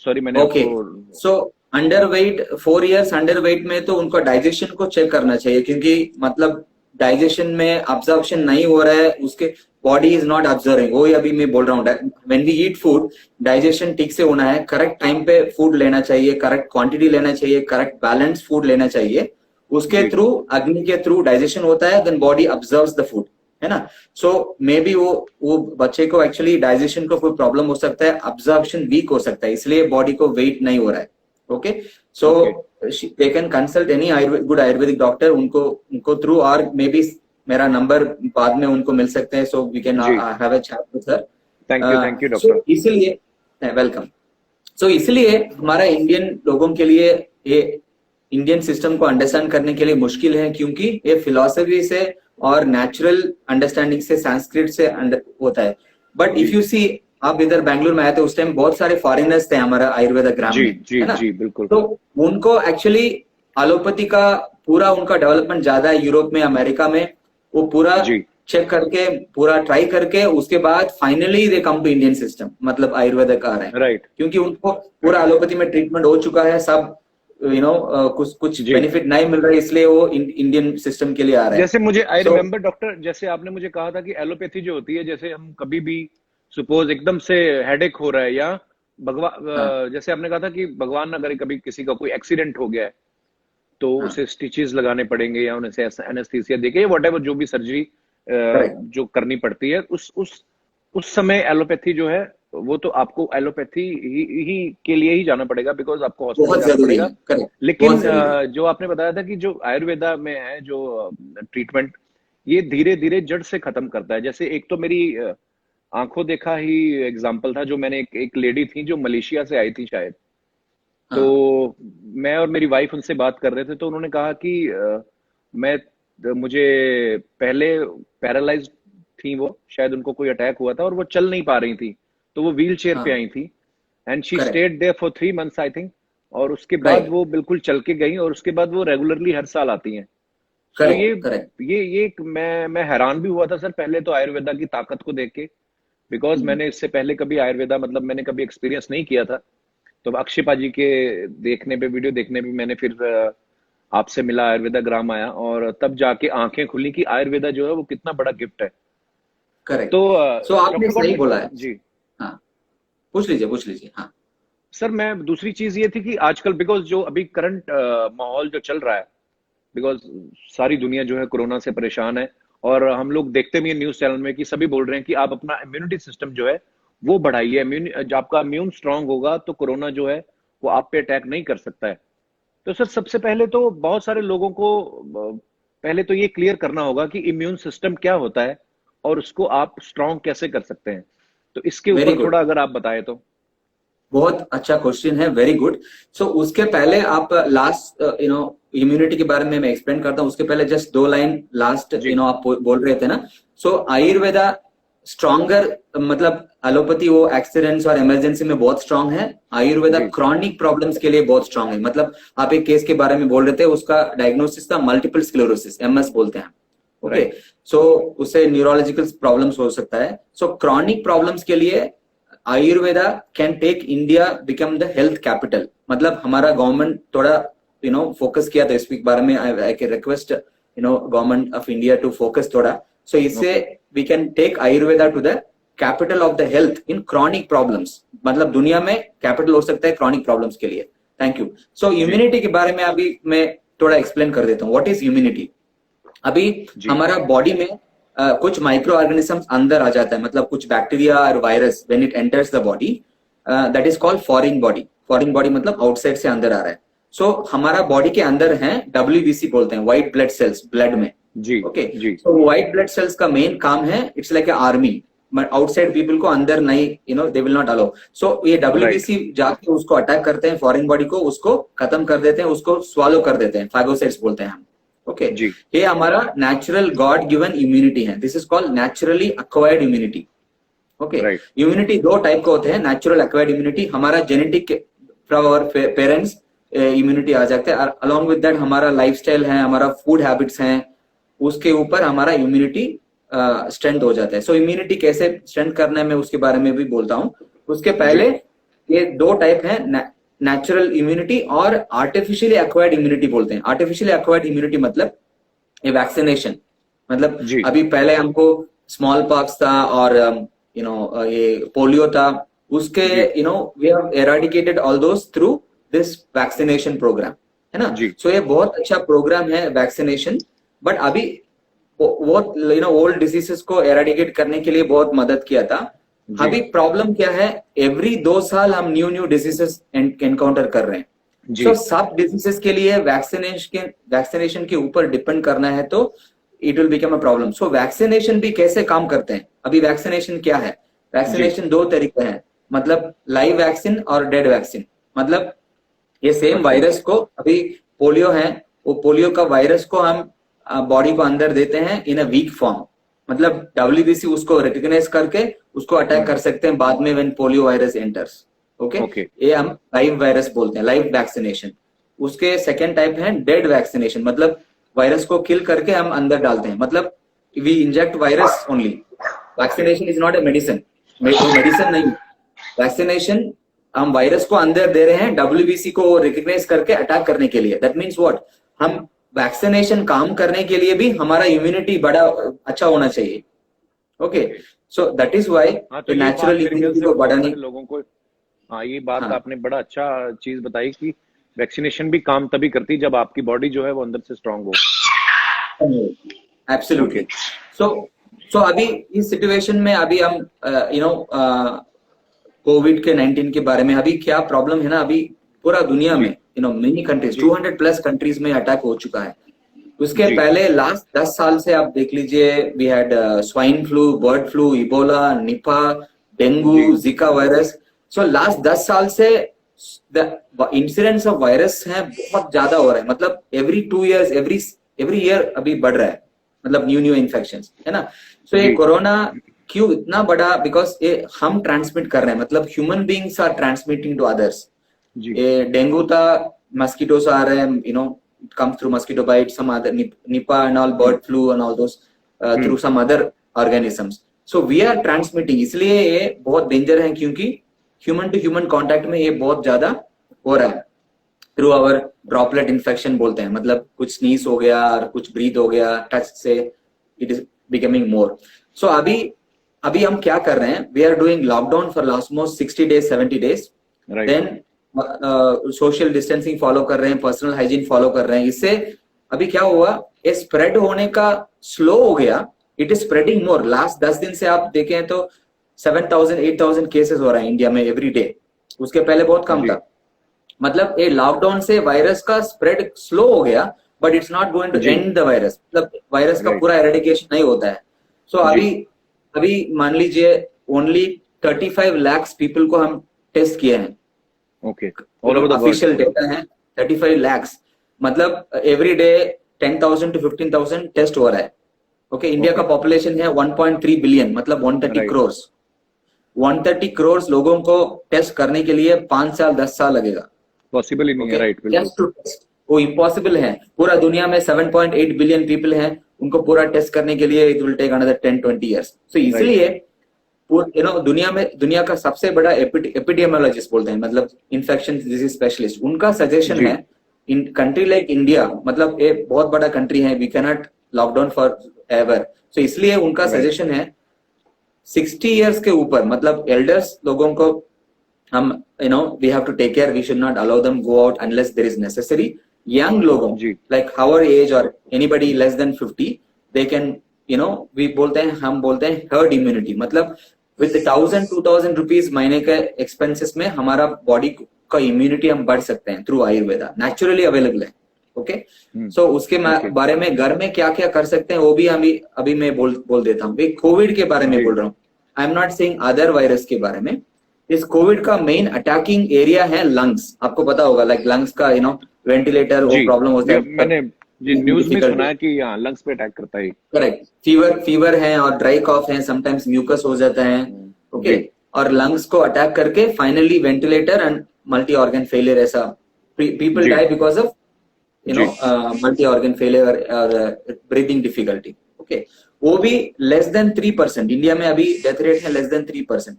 सॉरी मैंने
ओके,
आपको
so under weight, 4 years under weight में तो उनका डाइजेशन को चेक करना चाहिए, क्योंकि मतलब डाइजेशन में अब्जॉर्प्शन नहीं हो रहा है, उसके बॉडी इज नॉट अब्जर्विंग। वही अभी मैं बोल रहा हूँ, when we eat food digestion ठीक से होना है, करेक्ट टाइम पे फूड लेना चाहिए, करेक्ट क्वांटिटी लेना चाहिए, करेक्ट बैलेंस फूड लेना चाहिए। उसके
जी
थ्रू, अग्नि के थ्रू डाइजेशन होता है, then body observes the food, है ना। सो मे बी वो बच्चे को एक्चुअली डाइजेशन को कोई प्रॉब्लम हो सकता है, अब्जॉर्प्शन वीक हो सकता है, इसलिए बॉडी को वेट नहीं हो रहा है। Okay, so
okay
they can consult any good Ayurvedic doctor, उनको उनको थ्रू, और मे बी मेरा नंबर बाद में उनको मिल सकते हैं, सो वी कैन
जी
have a chat with sir.
Thank you
so
doctor.
इसलिए वेलकम। सो इसलिए हमारा इंडियन लोगों के लिए ये इंडियन सिस्टम को अंडरस्टैंड करने के लिए मुश्किल है, क्योंकि ये फिलोसफी से और नेचुरल अंडरस्टैंडिंग से, संस्कृत से होता है। But if
ji
you see, आप इधर बैंगलोर में आए थे उस टाइम बहुत सारे फॉरेनर्स थे हमारा आयुर्वेदा ग्राम
जी
में,
जी
है ना।
जी बिल्कुल।
तो उनको एक्चुअली एलोपैथी का पूरा उनका डेवलपमेंट ज्यादा है यूरोप में, अमेरिका में। वो पूरा
जी
चेक करके, पूरा ट्राई करके, उसके बाद finally they come to Indian system, मतलब आयुर्वेदा का आ रहे हैं,
राइट
क्योंकि उनको पूरा एलोपैथी में ट्रीटमेंट हो चुका है सब, कुछ कुछ
जी।
बेनिफिट नहीं मिल रहा है, इसलिए वो इंडियन सिस्टम के लिए आ रहे हैं।
जैसे मुझे आई
सो
रिमेम्बर डॉक्टर, जैसे आपने मुझे कहा था कि एलोपैथी जो होती है, जैसे हम कभी भी सपोज एकदम से हेडेक हो रहा है, या
हाँ
भगवान जैसे आपने कहा था कि भगवान अगर कभी किसी का कोई एक्सीडेंट हो गया है तो
हाँ,
उसे स्टिचेस लगाने पड़ेंगे, या उन्हें एनेस्थीसिया देके, या व्हाटएवर जो भी सर्जरी
करेक्ट,
जो करनी पड़ती है, उस समय एलोपैथी जो है, वो तो आपको एलोपैथी ही के लिए ही जाना पड़ेगा, बिकॉज आपको हॉस्पिटल
बहुत
जाना
जरूरी
पड़ेगा।
है, करेक्ट, बहुत
लेकिन
जरूरी है।
जो आपने बताया था कि जो आयुर्वेदा में है जो ट्रीटमेंट, ये धीरे धीरे जड़ से खत्म करता है। जैसे एक तो मेरी आंखों देखा ही एग्जाम्पल था, जो मैंने एक लेडी थी जो मलेशिया से आई थी शायद,
हाँ
तो मैं और मेरी वाइफ उनसे बात कर रहे थे, तो उन्होंने कहा कि मैं मुझे पहले पैरालाइज थी वो, शायद उनको कोई अटैक हुआ था और वो चल नहीं पा रही थी, तो वो व्हील चेयर पे
हाँ,
आई थी, and she
correct,
stayed there for 3 months I think. और उसके बाद
राइट,
वो बिल्कुल चल के गई, और उसके बाद वो रेगुलरली हर साल आती हैं। So
correct, correct.
ये मैं हैरान भी हुआ था सर पहले तो आयुर्वेदा की ताकत को देख के, बिकॉज मैंने इससे पहले कभी आयुर्वेदा मतलब मैंने कभी एक्सपीरियंस नहीं किया था। तो अक्षय पाजी के देखने पे, वीडियो देखने पे मैंने फिर आपसे मिला, आयुर्वेदा ग्राम आया, और तब जाके आंखें खुली कि आयुर्वेदा जो है वो कितना बड़ा गिफ्ट है।
करेक्ट।
तो
सो आपने
डॉक्टर गौड
सही
में,
बोला है।
जी
हाँ, पूछ लीजिए, पूछ लीजिए। हाँ।
सर, मैं दूसरी चीज ये थी कि आजकल बिकॉज जो अभी करंट माहौल जो चल रहा है, बिकॉज सारी दुनिया जो है कोरोना से परेशान है, और हम लोग देखते भी हैं न्यूज चैनल में कि सभी बोल रहे हैं कि आप अपना इम्यूनिटी सिस्टम जो है वो बढ़ाइए। जब आपका इम्यून स्ट्रांग होगा तो कोरोना जो है वो आप पे अटैक नहीं कर सकता है। तो सर, सबसे पहले तो बहुत सारे लोगों को पहले तो ये क्लियर करना होगा कि इम्यून सिस्टम क्या होता है और उसको आप स्ट्रांग कैसे कर सकते हैं। तो इसके
वेरी
ऊपर
गुड,
थोड़ा अगर आप बताएं तो।
बहुत अच्छा क्वेश्चन है, वेरी गुड। सो उसके पहले आप लास्ट इम्यूनिटी के बारे में मैं एक्सप्लेन करता हूँ। उसके पहले जस्ट 2 लाइन लास्ट
जी
आप बोल रहे थे ना। सो आयुर्वेदा स्ट्रॉन्गर, मतलब एलोपैथी वो एक्सीडेंट्स और इमरजेंसी में बहुत स्ट्रांग है। आयुर्वेदा
जी
क्रॉनिक प्रॉब्लम्स के लिए बहुत स्ट्रांग है। मतलब आप एक केस के बारे में बोल रहे थे, उसका डायग्नोसिस था मल्टीपल स्क्लेरोसिस, एमएस बोलते हैं। ओके,
राइट
सो उससे न्यूरोलॉजिकल प्रॉब्लम्स हो सकता है। सो क्रॉनिक प्रॉब्लम्स के लिए Ayurveda can take India become the health capital. मतलब हमारा गवर्नमेंट थोड़ा फोकस किया था इस बारे में। I can request government of India to focus थोड़ा। सो इससे
okay
we can take Ayurveda to the capital of the health in chronic problems. मतलब दुनिया में कैपिटल हो सकता है क्रॉनिक प्रॉब्लम्स के लिए। Thank you. सो
जी
इम्यूनिटी के बारे में अभी मैं थोड़ा एक्सप्लेन कर देता हूँ, व्हाट इज इम्यूनिटी। अभी
जी
हमारा बॉडी में कुछ माइक्रो ऑर्गेनिजम्स अंदर आ जाता है, मतलब कुछ बैक्टीरिया और virus when it enters the body, that is called foreign body. Foreign body मतलब आउटसाइड से अंदर आ रहा है। सो हमारा बॉडी के अंदर है WBC बोलते हैं, व्हाइट ब्लड सेल्स, ब्लड में।
जी
ओके,
जी
सो व्हाइट ब्लड सेल्स का मेन काम है, it's like a army. Outside people को अंदर नहीं, दे विल नॉट अलाउ। सो ये
राइट
WBC जाके उसको अटैक करते हैं, फॉरेन बॉडी को, उसको खत्म कर देते हैं, उसको स्वालो कर देते हैं, फैगोसाइट्स बोलते हैं हम। ओके,
जी
ये हमारा नेचुरल गॉड गिवन इम्यूनिटी है। This is called naturally acquired immunity. Okay,
right
immunity 2 type के होते हैं। नेचुरल अक्वायर्ड इम्यूनिटी, हमारा genetic from our parents immunity आ जाते हैं। अलोंग विद दैट हमारा लाइफस्टाइल है, हमारा फूड हैबिट्स हैं, उसके ऊपर हमारा इम्यूनिटी स्ट्रेंथ हो जाता है। सो इम्यूनिटी कैसे स्ट्रेंथ करना है मैं उसके बारे में भी बोलता हूँ। उसके
जी
पहले ये 2 टाइप है, नेचुरल इम्यूनिटी और आर्टिफिशियली एक्वायर्ड इम्यूनिटी बोलते हैं। आर्टिफिशियली एक्वायर्ड इम्यूनिटी मतलब ये वैक्सीनेशन। मतलब
जी
अभी पहले हमको स्मॉल पॉक्स था और ये पोलियो था, उसके
जी
we have eradicated all those through this vaccination programme, है ना।
जी
सो ये बहुत अच्छा प्रोग्राम है वैक्सीनेशन। बट अभी बहुत ओल्ड डिजीजेस को एराडिकेट करने के लिए बहुत मदद किया था।
जी
अभी प्रॉब्लम क्या है, एवरी 2 साल हम न्यू डिजीजेस एनकाउंटर कर रहे हैं।
जी
सो सब डिजीजेस के लिए वैक्सीनेशन के ऊपर डिपेंड करना है, तो it will become a problem. So vaccination भी कैसे काम करते हैं, अभी वैक्सीनेशन क्या है,
जी
वैक्सीनेशन 2 तरीके हैं। मतलब लाइव वैक्सीन और डेड वैक्सीन। मतलब ये सेम
ओके
वायरस को, अभी पोलियो है, वो पोलियो का वायरस को हम बॉडी को अंदर देते हैं इन अ वीक फॉर्म। मतलब WBC उसको रिकॉग्नाइज करके उसको अटैक कर सकते हैं बाद में when polio virus enters. Okay,
okay
ये हम लाइव वायरस बोलते हैं, लाइव वैक्सीनेशन। उसके सेकेंड टाइप है डेड वैक्सीनेशन। मतलब वायरस को किल करके हम अंदर डालते हैं, मतलब we inject virus only.
Okay
vaccination is not a medicine, वो मेडिसिन नहीं। वैक्सीनेशन हम वायरस को अंदर दे रहे हैं WBC को रिकॉग्नाइज करके अटैक करने के लिए। दैट मीन्स व्हाट, हम वैक्सीनेशन काम करने के लिए भी हमारा इम्यूनिटी बड़ा अच्छा होना चाहिए। Okay, so that is why
हाँ, तो ये बात
नेचुरल
मेरे ख्याल
इम्यूनिटी
से
को
बहुत
बढ़ाने।
सारे लोगों को, हाँ ये बात
हाँ,
आपने बड़ा अच्छा चीज बताई कि वैक्सीनेशन भी काम तभी करती है जब आपकी बॉडी जो है वो अंदर से स्ट्रांग हो। Okay
absolutely. सो सो अभी इस सिचुएशन में अभी हम कोविड के 19 के बारे में अभी क्या प्रॉब्लम है ना, अभी पूरा दुनिया में
जी
मेनी कंट्रीज,
जी
200+ कंट्रीज में अटैक हो चुका है। उसके
जी
पहले लास्ट 10 साल से आप देख लीजिए, we had swine flu, bird flu, Ebola, Nipah, dengue,
जी
जिका वायरस। सो लास्ट 10 साल से द इंसिडेंट्स ऑफ वायरस है बहुत ज्यादा हो रहा है। मतलब एवरी 2 years, एवरी ईयर अभी बढ़ रहा है, मतलब न्यू इन्फेक्शन, है ना। सो ये
जी
कोरोना क्यों इतना बड़ा, बिकॉज ये हम ट्रांसमिट कर रहे हैं, मतलब human beings are transmitting to others.
जी
ये डेंगू था, मस्कीटो से आ रहे हैं, it comes through mosquito bite, some other Nipah and all, bird flu and all those through some other organisms. So we are transmitting, इसलिए ये बहुत danger है क्योंकि ह्यूमन टू ह्यूमन कांटेक्ट में ये बहुत ज्यादा हो रहा है। थ्रू आवर ड्रॉपलेट इन्फेक्शन बोलते हैं, मतलब कुछ स्नीज हो गया और कुछ ब्रीथ हो गया टच से, it is becoming more. So अभी अभी हम क्या कर रहे हैं, we are doing lockdown for almost 60 days 70 days,
right
then social distancing follow कर रहे हैं, पर्सनल हाइजीन फॉलो कर रहे हैं। इससे अभी क्या हुआ, ये स्प्रेड होने का स्लो हो गया, it is spreading more. Last 10 दिन से आप देखें तो 7,000 8,000 केसेस हो रहा है इंडिया में एवरी डे, उसके पहले बहुत कम
जी
था। मतलब ये लॉकडाउन से वायरस का स्प्रेड स्लो हो गया, but it's not going to
जी
एंड द वायरस, मतलब वायरस का
राइट
पूरा एरेडिकेशन नहीं होता है। सो
जी
अभी अभी मान लीजिए ओनली 35 लाख पीपल को हम टेस्ट किए हैं,
okay all over the
official
world
data है 35 lakhs, मतलब एवरी डे 10,000 to 15,000 टेस्ट हो रहा है। ओके इंडिया का
ओके
पॉपुलेशन है 1.3 बिलियन, मतलब 130
राइट
करोड़। 130 करोड़ लोगों को टेस्ट करने के लिए 5 साल 10 साल लगेगा।
पॉसिबल ही नहीं है
ओके
राइट बिल्कुल
टेस्ट टू टेस्ट वो इम्पॉसिबल है। पूरा दुनिया में 7.8 बिलियन पीपल हैं, उनको पूरा टेस्ट करने के लिए it will take another 10-20 years। So
right
इसलिए दुनिया का सबसे बड़ा एपिडेमियोलॉजिस्ट बोलते हैं, मतलब इन्फेक्शन डिजीज स्पेशलिस्ट, उनका सजेशन
जी
है इन कंट्री लाइक इंडिया, मतलब ये बहुत बड़ा कंट्री है, we can not lockdown forever. So इसलिए उनका
राइट
सजेशन है 60 years के ऊपर, मतलब एल्डर्स लोगों को हम we have to take care, we should not allow them go out unless there is necessary. Young लोगों
जी
लाइक आवर एज और anybody less than 50, they can we बोलते हैं, हम बोलते हैं हर्ड इम्यूनिटी, मतलब विद 1,000-2,000 रुपीज महीने के एक्सपेंसेस में हमारा बॉडी का इम्यूनिटी हम बढ़ सकते हैं थ्रू आयुर्वेदा, नेचुरली अवेलेबल है। ओके सो उसके
ओके
बारे में घर में क्या क्या कर सकते हैं वो भी अभी मैं बोल देता हूँ। कोविड के बारे में
जी
बोल रहा हूँ, I am not saying other virus के बारे में। इस कोविड का मेन अटैकिंग एरिया है लंग्स, आपको पता होगा, लाइक लंग्स का वेंटिलेटर वो
जी
प्रॉब्लम होता
ये
है,
मैंने जी न्यूज में
डिफिकल्ट।
सुना है कि हाँ लंग्स पे अटैक करता है
करेक्ट, फीवर है और ड्राई कॉफ है, समटाइम्स म्यूकस हो जाता है। ओके
जी
और लंग्स को अटैक करके finally ventilator and multi organ failure, ऐसा पीपल
जी
डाई बिकॉज ऑफ
जी
मल्टी ऑर्गन फेलियर और ब्रीदिंग डिफिकल्टी। ओके वो भी लेस देन 3%, इंडिया में अभी डेथ रेट है less than 3%।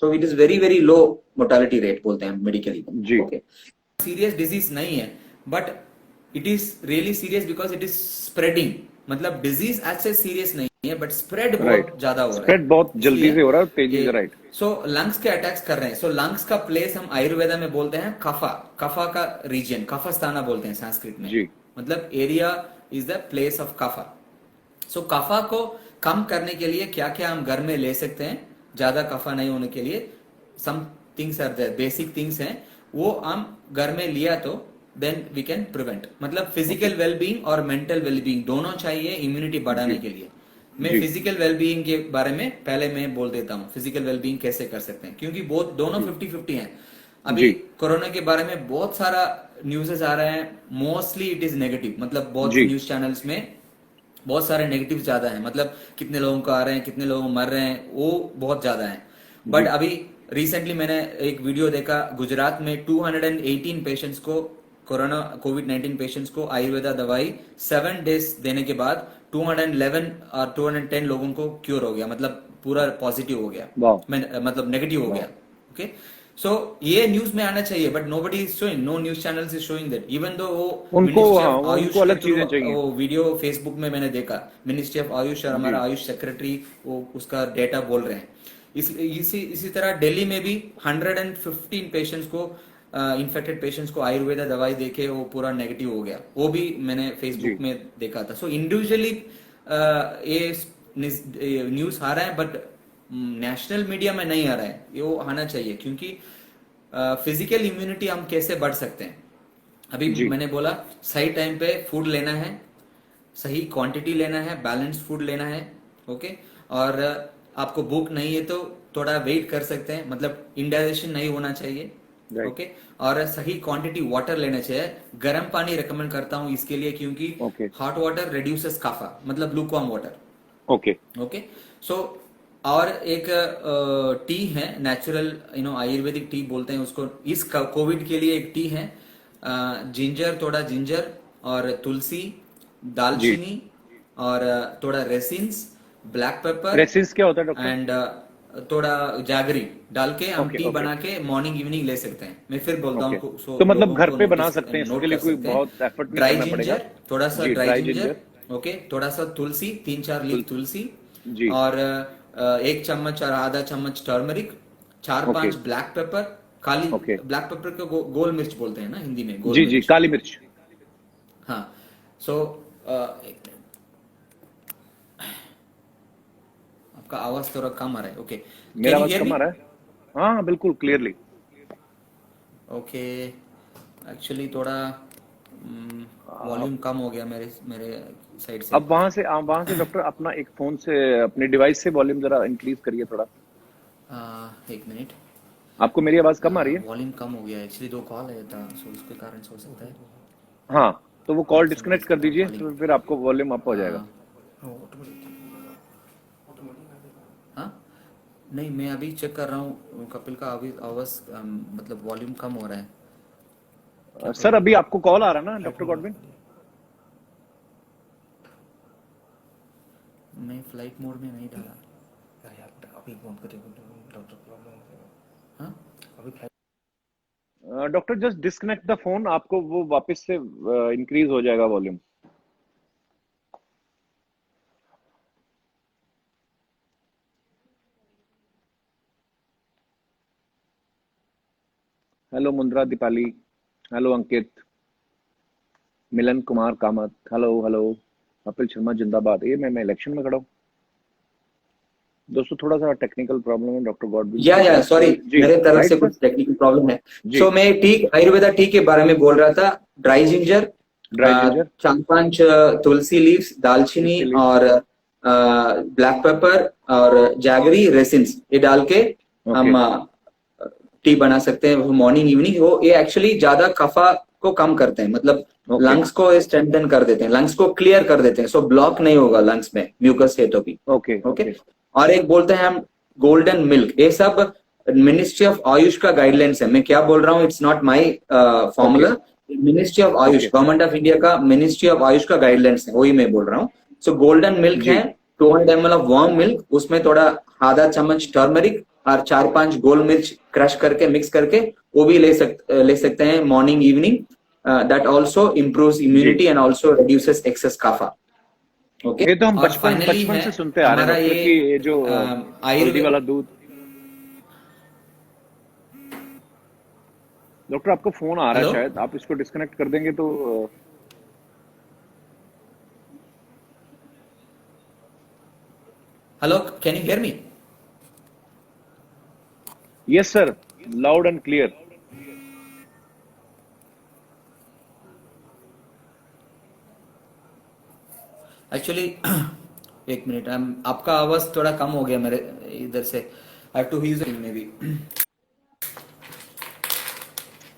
So it is very very low mortality rate बोलते हैं मेडिकली।
जी
ओके सीरियस डिजीज नहीं है, but it is really serious because it is spreading, मतलब डिजीज ऐसे सीरियस नहीं है बट स्प्रेड
राइट
बहुत ज्यादा हो रहा है,
स्प्रेड बहुत जल्दी से हो रहा है तेजी से राइट
सो लंग्स के अटैक्स कर रहे हैं। सो लंग्स का प्लेस हम आयुर्वेदा में बोलते हैं कफा, कफा का रीजन, कफा स्थाना बोलते हैं संस्कृत में,
जी
मतलब area is the place of kapha. So kapha को कम करने के लिए क्या क्या हम घर में ले सकते हैं, ज्यादा कफा नहीं होने के लिए, some things are there, basic things हैं, वो हम घर में लिया तो देन वी कैन प्रिवेंट, मतलब फिजिकल वेलबींग और मेंटल वेलबींग दोनों चाहिए इम्यूनिटी बढ़ाने
जी
के लिए। मैं
जी
फिजिकल वेलबींग के बारे में पहले मैं बोल देता हूँ, फिजिकल वेलबींग कैसे कर सकते हैं, क्योंकि बहुत दोनों 50-50 हैं। अभी
जी
कोरोना के बारे में बहुत सारा न्यूज़ेस आ रहा है, मोस्टली इट इज नेगेटिव, मतलब बहुत
जी
न्यूज चैनल्स में बहुत सारे नेगेटिव ज्यादा है, मतलब कितने लोगों को आ रहे हैं, कितने लोग मर रहे हैं, वो बहुत ज्यादा है। बट
जी
अभी रिसेंटली मैंने एक वीडियो देखा, गुजरात में 218 पेशेंट्स को कोविड-19 पेशेंट्स को आयुर्वेदा दवाई 7 डेज देने के बाद 211 और 210 लोगों को क्योर हो गया, मतलब पूरा पॉजिटिव हो गया,
वाह
मतलब नेगेटिव हो गया। ओके सो ये न्यूज में आना चाहिए, but nobody is showing, no news channels is showing that, even though वो
उनको
मिनिस्ट्री
हाँ
ऑफ आयुष
उनको अलग
के थ्रू
चीजें चाहिए
वो वीडियो फेसबुक में मैंने देखा, मिनिस्ट्री ऑफ आयुष और
जी
हमारा आयुष सेक्रेटरी वो उसका डेटा बोल रहे हैं। इसी तरह दिल्ली में भी 115 पेशेंट्स को इन्फेक्टेड पेशेंट्स को आयुर्वेदा दवाई देके वो पूरा नेगेटिव हो गया, वो भी मैंने
जी
फेसबुक में देखा था। सो इंडिविजुअली ये न्यूज आ रहा है, बट नेशनल मीडिया में नहीं आ रहा है, ये वो आना चाहिए, क्योंकि फिजिकल इम्यूनिटी हम कैसे बढ़ सकते हैं। अभी
जी
मैंने बोला सही टाइम पे फूड लेना है, सही क्वांटिटी लेना है, बैलेंस फूड लेना है। ओके और आपको भूख नहीं है तो थोड़ा वेट कर सकते हैं, मतलब इंडाइजेशन नहीं होना चाहिए।
राइट
ओके और सही क्वांटिटी वाटर लेना चाहिए, गर्म पानी रेकमेंड करता हूँ इसके लिए, क्योंकि
okay
hot water reduces Kafa, मतलब lukewarm water.
Okay
okay so और एक टी है नेचुरल, आयुर्वेदिक टी बोलते हैं उसको, इस कोविड के लिए एक टी है, जिंजर, थोड़ा जिंजर और तुलसी,
जी
दालचीनी और थोड़ा रेसिन्स, ब्लैक पेपर
रेसिस क्या होता है डॉक्टर
एंड थोड़ा जैगरी डाल के हम
ओके
टी
ओके
बना के मॉर्निंग इवनिंग ले सकते हैं। मैं फिर बोलता
ओके।
हूँ सो
तो मतलब
लोगों
घर
को
पे बना
नोटिस
सकते हैं, इसके
नोट
लिए
कर
कोई
सकते हैं।
बहुत एफर्ट नहीं
ड्राई
करना पड़ेगा।
जिंजर, थोड़ा सा
जी,
dry
dry
ginger,
ginger.
Okay, थोड़ा सा तुलसी, 3-4 लीफ तुलसी,
जी।
और 1 चम्मच और आधा चम्मच टर्मरिक, चार
ओके
पांच ब्लैक पेपर, काली
ओके।
ब्लैक पेपर को गोल मिर्च बोलते हैं ना हिंदी में, गोल
जी जी,
मिर्च।
काली मिर्च।
हाँ। सो आपका आवाज थोड़ा कम आ रहा है, ओके।
मेरा
कैन यू
आवाज
हियर
कम
मी?
आ रहा है? हाँ हाँ, बिल्कुल क्लियरली।
ओके। एक्चुअली थोड़ा वॉल्यूम कम हो गया मेरे मेरे साइड से।
अब वहां से डॉक्टर अपना एक फोन से, अपने डिवाइस से वॉल्यूम जरा इंक्रीज करिए थोड़ा।
1 मिनट।
आपको मेरी आवाज कम आ रही है?
वॉल्यूम कम हो गया, एक्चुअली 2 कॉल आया था, सो उसके कारण से हो सकता है।
हाँ, तो वो कॉल
समबडी
डिस्कनेक्ट
इज
कर दीजिए,
कॉलिंग।
तो फिर आपको वॉल्यूम अप हो जाएगा।
हाँ, नहीं, मैं अभी चेक कर रहा हूँ कपिल का अभी आवाज मतलब वॉल्यूम कम हो रहा है। क्या
सर,
करूँ?
अभी आपको कॉल आ रहा है ना डॉक्टर गॉडविन?
मैं फ्लाइट मोड में नहीं डाला। हाँ,
doctor just disconnect the phone, आपको वो वापस से इंक्रीज हो जाएगा volume. Hello Mundra Deepali, hello Ankit, Milan Kumar Kamath, hello hello. Kapil Sharma जिंदाबाद। ये मैं इलेक्शन में खड़ा हूँ दोस्तों, थोड़ा सा टेक्निकल प्रॉब्लम है डॉक्टर गॉडविन की
या
साइड
सॉरी,
से। जी,
मेरे तरफ
राइट
से
सर।
कुछ टेक्निकल प्रॉब्लम है।
जी।
सो मैं टी, आयुर्वेदा टी के बारे में बोल रहा था। ड्राई जिंजर,
ड्राई जिंजर,
4-5 तुलसी लीव्स, दालचीनी
तुलसी लीव्स।
और ब्लैक पेपर और जैगरी रेसिन्स, ये डाल के
ओके
हम टी बना सकते हैं मॉर्निंग इवनिंग। वो ये एक्चुअली ज्यादा कफा को कम करते हैं, मतलब
ओके
लंग्स को स्ट्रेंथन कर देते हैं, लंग्स को क्लियर कर देते हैं, सो ब्लॉक नहीं होगा लंग्स में, म्यूकस है तो भी।
Okay
okay.
ओके
और एक बोलते हैं हम गोल्डन मिल्क, ये सब मिनिस्ट्री ऑफ आयुष का गाइडलाइंस है। मैं क्या बोल रहा हूँ, it's not my
okay
formula, ministry of Ayush,
okay.
Government of India का मिनिस्ट्री ऑफ आयुष का गाइडलाइंस है, वही मैं बोल रहा हूँ। सो गोल्डन मिल्क
जी।
है 200 ml ऑफ वार्म मिल्क, उसमें थोड़ा आधा चम्मच टर्मरिक और 4-5 गोल मिर्च क्रश करके मिक्स करके वो भी ले सकते हैं morning evening. That also improves
जी,
immunity and also reduces excess kapha. Okay.
ये तो हम
और
बचपन
फाइनली
बचपन
है
से सुनते आ रहे हैं
हमारा
डॉक्टर
ये
की, ये जो हल्दी
आयुर्वेद।
वाला दूध। डॉक्टर आपका फोन आ रहा है,
हेलो
शायद आप इसको डिस्कनेक्ट कर देंगे तो।
Hello, can you hear me?
Yes sir, loud and clear.
Actually 1 minute, आपका आवाज थोड़ा कम हो गया मेरे इधर से। I have to use maybe.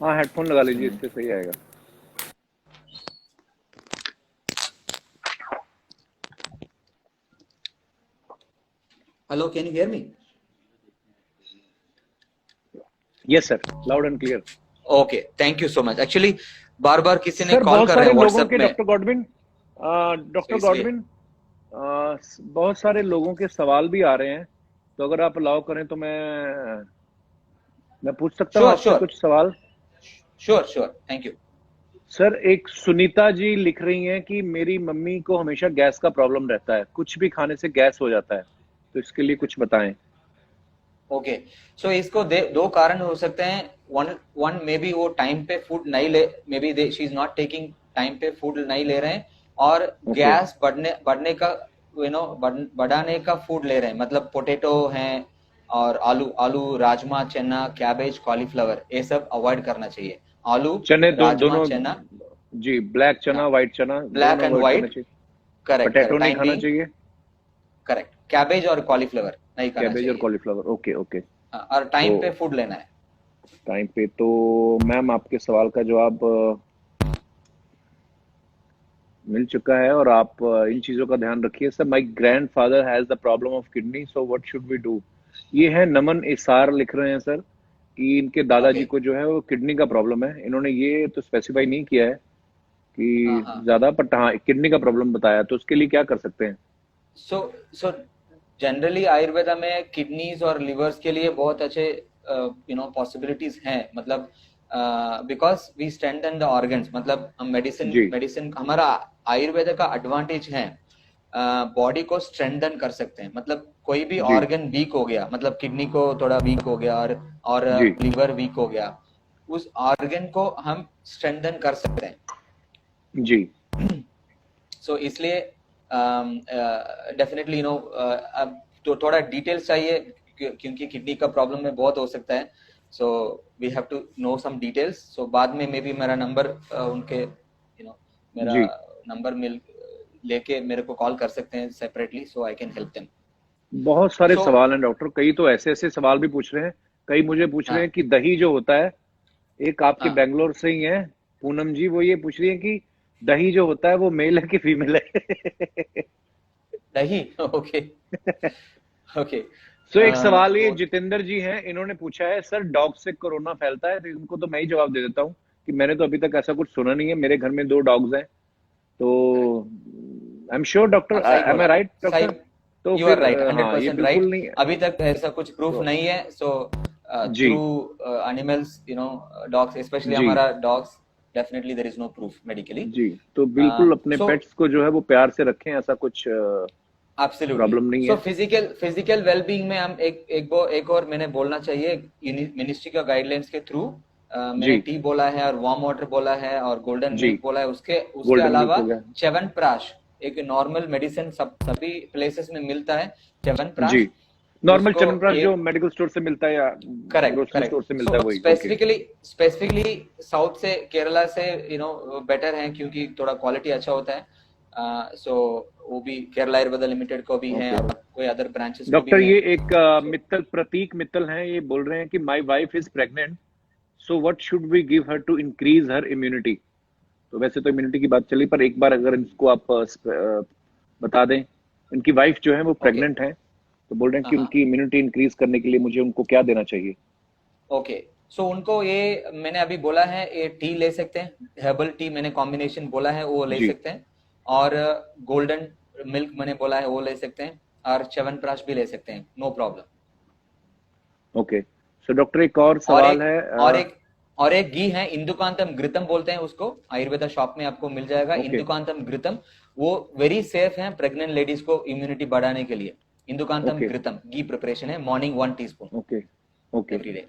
हाँ, हेडफोन लगा लीजिए, इससे सही आएगा।
Hello, can you hear me?
Yes sir, loud and clear.
Okay, thank you so much. Actually बार बार किसी ने
सर,
कॉल
बहुत
कर रहे
सारे
हैं
लोगों
व्हाट्सएप
के
में,
डॉक्टर गॉडविन,
तो
डॉक्टर
इसलिए।
गॉडविन, बहुत सारे लोगों के सवाल भी आ रहे हैं, तो अगर आप अलाउ करें तो मैं पूछ सकता हूँ
श्योर
आपसे
श्योर
कुछ सवाल?
Sure sure, thank you.
Sir, एक सुनीता जी लिख रही हैं कि मेरी मम्मी को हमेशा गैस का प्रॉब्लम रहता है, कुछ भी खाने से गैस हो जाता है, तो इसके लिए कुछ बताएं।
ओके। सो इसको दो कारण हो सकते हैं। वन वन मे बी वो टाइम पे फूड नहीं ले, may be she is not taking time पे फूड नहीं ले रहे हैं, और
ओके
गैस बढ़ने का बढ़ाने का फूड ले रहे हैं, मतलब पोटैटो हैं और आलू आलू राजमा चना कैबेज कॉलीफ्लावर, ये सब अवॉइड करना चाहिए। आलू
चने
राजमा
दोनों।
चना,
जी, ब्लैक चना व्हाइट चना
ब्लैक
दोनों
एंड
अवॉइड करना
व्हाइट,
चाहिए।
करेक्ट
पोटैटो
करेक्ट,
नहीं
टाइम
खाना
बीइंग,
चाहिए।
करेक्ट, कैबेज और कॉलीफ्लावर नहीं खाना
कैबेज और
चाहिए।
Cauliflower, okay okay.
हाँ, और
तो
टाइम पे फूड लेना है।
टाइम पे तो, मैम आपके सवाल का जवाब मिल चुका है, और आप इन चीजों का ध्यान रखिए। Sir, my grandfather has the problem of kidney, so what should we do? ये है नमन इसार लिख रहे हैं सर, कि इनके दादाजी
ओके।
को जो है वो किडनी का प्रॉब्लम है। इन्होंने ये तो स्पेसिफाई नहीं किया है
हाँ
कि
हाँ।
ज्यादा, बट हाँ किडनी का प्रॉब्लम बताया, तो उसके लिए क्या कर सकते हैं?
सो जनरली आयुर्वेदा में किडनीज और लिवर्स के लिए बहुत अच्छे पॉसिबिलिटीज हैं, मतलब because we strengthen the organs, मतलब हम
जी
मेडिसिन हमारा आयुर्वेदा का एडवांटेज है, बॉडी को स्ट्रेंथन कर सकते हैं। मतलब कोई भी
जी
ऑर्गन वीक हो गया, मतलब किडनी को थोड़ा वीक हो गया और
जी
लिवर वीक हो गया, उस ऑर्गन को हम स्ट्रेंथन कर सकते हैं।
जी
सो इसलिए डेफिनेटली अब तो थोड़ा डिटेल्स चाहिए क्योंकि किडनी का प्रॉब्लम में बहुत हो सकता है। So we have to know some details. So बाद में मे बी मेरा नंबर उनके मेरा
जी
नंबर मिल लेके मेरे को कॉल कर सकते हैं separately, so I can help them.
बहुत सारे
सो
सवाल हैं डॉक्टर, कई तो ऐसे ऐसे सवाल भी पूछ रहे हैं, कई मुझे पूछ रहे
हाँ
हैं कि दही जो होता है, एक आपके
हाँ
बेंगलोर से ही है पूनम जी, वो ये पूछ रही है कि दही जो होता है वो मेल है कि फीमेल है?
दही ओके ओके।
सो एक सवाल ये
वो
जितेंद्र जी हैं, इन्होंने पूछा है सर डॉग से कोरोना फैलता है? तो इनको तो मैं ही जवाब दे देता हूँ कि मैंने तो अभी तक ऐसा कुछ सुना नहीं है, मेरे घर में 2 डॉग्स हैं, तो आई एम श्योर डॉक्टर,
आप सही
एम आई
बोला,
राइट
सही।
डॉक्टर? तो
यू आर
फिर
राइट,
हाँ ये
100%
बिल्कुल
राइट।
नहीं।
अभी तक ऐसा कुछ प्रूफ
तो
नहीं है। सो
जी
थ्रू एनिमल्स, डॉग्स, स्पेशली
जी
हमारा dogs, definitely there is no proof medically.
जी, तो बिल्कुल अपने
सो
पेट्स को जो है वो प्यार से रखें, ऐसा कुछ
एब्सोल्युटली।
प्रॉब्लम नहीं
सो
है।
फिजिकल वेलबींग में हम एक और मैंने बोलना चाहिए, मिनिस्ट्री का गाइडलाइंस के थ्रू मैंने
जी
टी बोला है और वार्म वाटर बोला है और गोल्डन
जी,
मिल्क बोला है। उसके उसके
गोल्डन मिल्क
अलावा
हो गया।
च्यवनप्राश, एक नॉर्मल मेडिसिन सभी प्लेसेस में मिलता है,
जी,
च्यवनप्राश।
नॉर्मल
उसको
च्यवनप्राश जो
एक
मेडिकल स्टोर से मिलता है या
करेक्ट
ग्रोसरी
करेक्ट।
स्टोर से मिलता है,
सो
वही? ओके
स्पेसिफिकली साउथ से, केरला से बेटर है क्योंकि थोड़ा क्वालिटी अच्छा होता है। सो वो भी केरला आयुर्वेदा लिमिटेड को भी है
ओके।
और कोई अदर ब्रांचेस को भी
डॉक्टर
है।
ये एक
सो
मित्तल, प्रतीक मित्तल हैं, ये बोल रहे हैं कि my wife is pregnant, so what should we give her to increase her immunity? तो वैसे तो इम्यूनिटी की बात चली, पर एक बार अगर इसको आप बता दें। उनकी वाइफ जो है वो
ओके,
प्रेग्नेंट है, तो बोल रहे हैं
हाँ
कि
हाँ,
उनकी इम्यूनिटी इंक्रीज करने के लिए मुझे उनको क्या देना चाहिए?
ओके। सो उनको ये मैंने अभी बोला है, ये टी ले सकते हैं, हर्बल टी मैंने कॉम्बिनेशन बोला है वो ले
जी
सकते हैं, और गोल्डन मिल्क मैंने बोला है वो ले सकते हैं, और च्यवनप्राश भी ले सकते हैं, no problem.
Okay. So doctor एक और
और
सवाल
एक
है।
और एक और एक घी है, इंदुकांतम घृतम बोलते हैं उसको, आयुर्वेदा शॉप में आपको मिल जाएगा
ओके
इंदुकांतम घृतम। वो वेरी सेफ है प्रेग्नेंट लेडीज को इम्यूनिटी बढ़ाने के लिए। इंदुकांतम
ओके
घृतम घी प्रिपरेशन है, morning 1 teaspoon
okay okay.
Every day.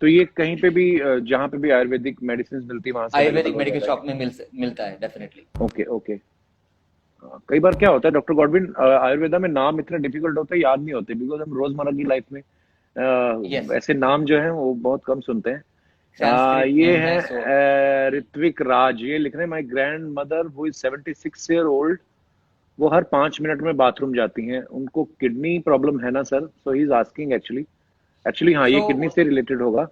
तो ये कहीं पे भी जहाँ पे भी आयुर्वेदिक मेडिसिन मिलती है वहां से अवेलेबल
आयुर्वेदिक
हो
मेडिकल
जाएगा
शॉप
ये?
में मिलता है डेफिनेटली।
Okay okay. कई बार क्या होता है डॉक्टर गॉडविन, आयुर्वेदा में नाम इतने डिफिकल्ट होते हैं, याद नहीं होते, बिकॉज हम रोजमर्रा की लाइफ में
यस,
ऐसे नाम जो है वो बहुत कम सुनते हैं।
संस्कृत
ये
नेम
है
है। सो
ऋत्विक राज, ये लिख रहे हैं my grand mother who is 76 year old, वो हर 5 मिनट में बाथरूम जाती हैं, उनको किडनी प्रॉब्लम है ना sir? So he is asking actually, हाँ
सो
ये किडनी से रिलेटेड होगा।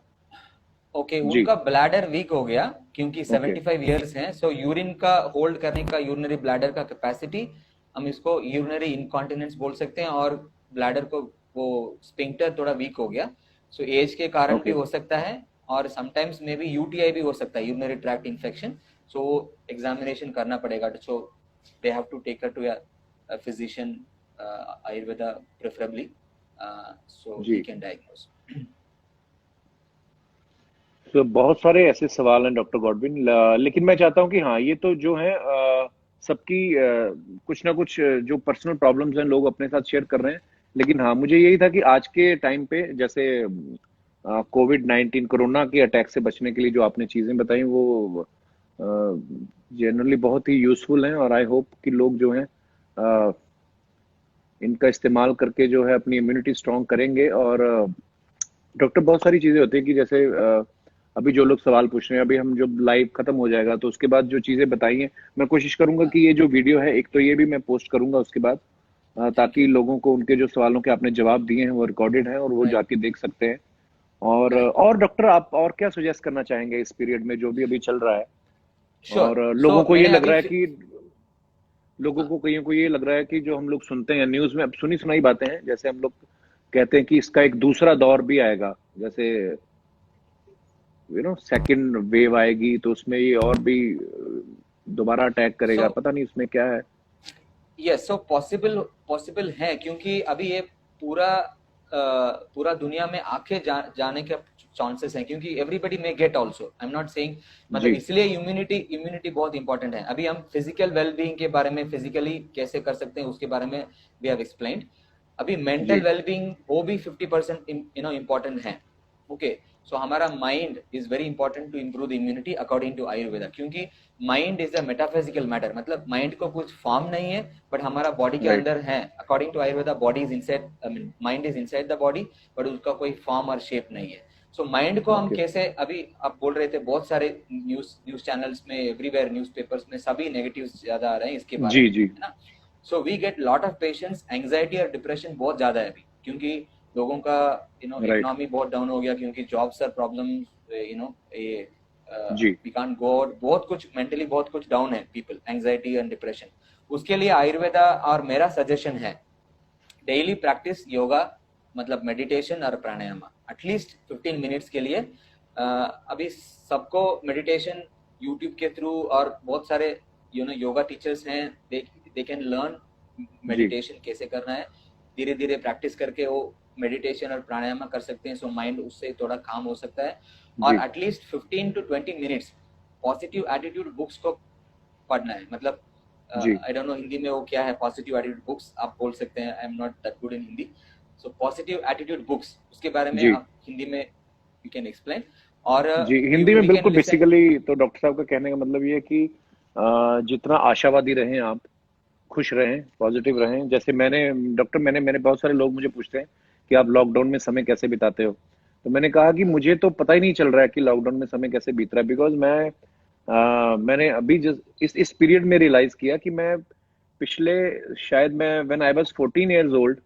ओके,
जी
उनका ब्लैडर वीक हो गया क्योंकि
ओके
75 इयर्स हैं। सो यूरिन का होल्ड करने का, यूरिनरी ब्लैडर का कैपेसिटी, हम इसको यूरिनरी इनकॉन्टिनेंस बोल सकते हैं, और ब्लैडर को वो स्पिंक्टर थोड़ा वीक हो गया। सो एज के कारण भी
ओके
हो सकता है, और समटाइम्स मे बी यूटीआई भी हो सकता है, urinary tract infection. So examination करना पड़ेगा। So they have to take her to a physician, Ayurveda preferably, so he
जी।
Can diagnose.
तो बहुत सारे ऐसे सवाल हैं डॉक्टर गॉडविन, लेकिन मैं चाहता हूं कि हाँ ये तो जो है सबकी कुछ ना कुछ जो पर्सनल प्रॉब्लम्स हैं लोग अपने साथ शेयर कर रहे हैं, लेकिन हाँ मुझे यही था कि आज के टाइम पे जैसे कोविड-19 कोरोना के अटैक से बचने के लिए जो आपने चीजें बताई वो जनरली बहुत ही यूजफुल हैं, और आई होप कि लोग जो हैं इनका इस्तेमाल करके जो है अपनी इम्यूनिटी स्ट्रांग करेंगे। और डॉक्टर बहुत सारी चीजें होती है कि जैसे अभी जो लोग सवाल पूछ रहे हैं, अभी हम जब लाइव खत्म हो जाएगा तो उसके बाद जो चीजें बताई हैं, मैं कोशिश करूंगा कि ये जो वीडियो है एक तो ये भी मैं पोस्ट करूंगा उसके बाद,
थैंक
ताकि
यू।
लोगों को उनके जो सवालों के आपने जवाब दिए हैं वो रिकॉर्डेड हैं और वो
राइट
जाके देख सकते हैं।
राइट,
और डॉक्टर आप और क्या सजेस्ट करना चाहेंगे इस पीरियड में जो भी अभी चल रहा है?
श्योर।
और
सो
लोगों को ये
मैंने
लग
अभी
रहा है कि लोगों को, कईयों को ये लग रहा है कि जो हम लोग सुनते हैं न्यूज में, अब सुनी सुनाई बातें हैं, जैसे हम लोग कहते हैं कि इसका एक दूसरा दौर भी आएगा, जैसे सेकंड वेव आएगी तो उसमें ये और भी दोबारा अटैक
सो
करेगा, पता नहीं उसमें क्या है।
यस, सो पॉसिबल है, क्योंकि अभी ये पूरा दुनिया में आके जाने के चांसेस हैं, क्योंकि everybody may gate also, I am not saying, मतलब
जी
इसलिए इम्यूनिटी बहुत इंपॉर्टेंट है। अभी हम फिजिकल वेलबींग के बारे में, फिजिकली कैसे कर सकते हैं उसके बारे में वी हैव एक्सप्लेन्ड। अभी मेंटल
जी
वेलबींग वो भी 50% इम्पोर्टेंट है। ओके, सो हमारा mind is very important to improve the immunity according to Ayurveda, क्योंकि mind is a metaphysical matter, मतलब माइंड को कुछ फॉर्म नहीं है, बट हमारा बॉडी के
राइट
अंदर है। According to Ayurveda body is inside, I mean mind is inside the body, but उसका कोई फॉर्म और शेप नहीं है। सो माइंड को हम
ओके
कैसे, अभी आप बोल रहे थे बहुत सारे न्यूज चैनल्स में, एवरीवेयर न्यूज़पेपर्स में सभी नेगेटिव्स ज्यादा आ रहे हैं इसके बारे
जी
में,
जी
है ना। So we get lot of patients, anxiety और डिप्रेशन बहुत ज्यादा है अभी, क्योंकि लोगों का
राइट
इकोनॉमी बहुत डाउन हो गया, क्योंकि जॉब्स और प्रॉब्लम, ये
जी
वी कांट गो आउट, बहुत कुछ मेंटली बहुत कुछ डाउन है पीपल, एंग्जाइटी एंड डिप्रेशन। उसके लिए आयुर्वेदा और मेरा सजेशन है डेली प्रैक्टिस योगा, मतलब मेडिटेशन और प्राणायाम, एटलीस्ट 15 मिनट्स के लिए। अभी सबको मेडिटेशन यूट्यूब के थ्रू और बहुत सारे योगा टीचर्स हैं, दे कैन लर्न
जी
मेडिटेशन कैसे करना है। धीरे धीरे प्रैक्टिस करके वो मेडिटेशन और प्राणायाम कर सकते हैं, सो माइंड उससे थोड़ा काम हो सकता है। और
जी
at least 15 to 20 minutes positive attitude books को पढ़ना है, मतलब
जी
आई डोंट नो हिंदी में वो क्या है, पॉजिटिव एटीट्यूड बुक्स आप बोल सकते हैं, I am not that good in Hindi. So positive attitude books, उसके बारे में
जी
आप हिंदी में यू कैन एक्सप्लेन। और
जी हिंदी में बिल्कुल बेसिकली तो डॉक्टर साहब का कहने का मतलब ये है कि जितना आशावादी रहें आप, खुश रहें, पॉजिटिव रहें। जैसे मैंने बहुत सारे लोग मुझे पूछते हैं कि आप लॉकडाउन में समय कैसे बिताते हो, तो मैंने कहा कि मुझे तो पता ही नहीं चल रहा है कि लॉकडाउन में समय कैसे बीत रहा है, बिकॉज मैंने अभी इस पीरियड में रियलाइज किया कि मैं पिछले, शायद मैं when I was 14 years old,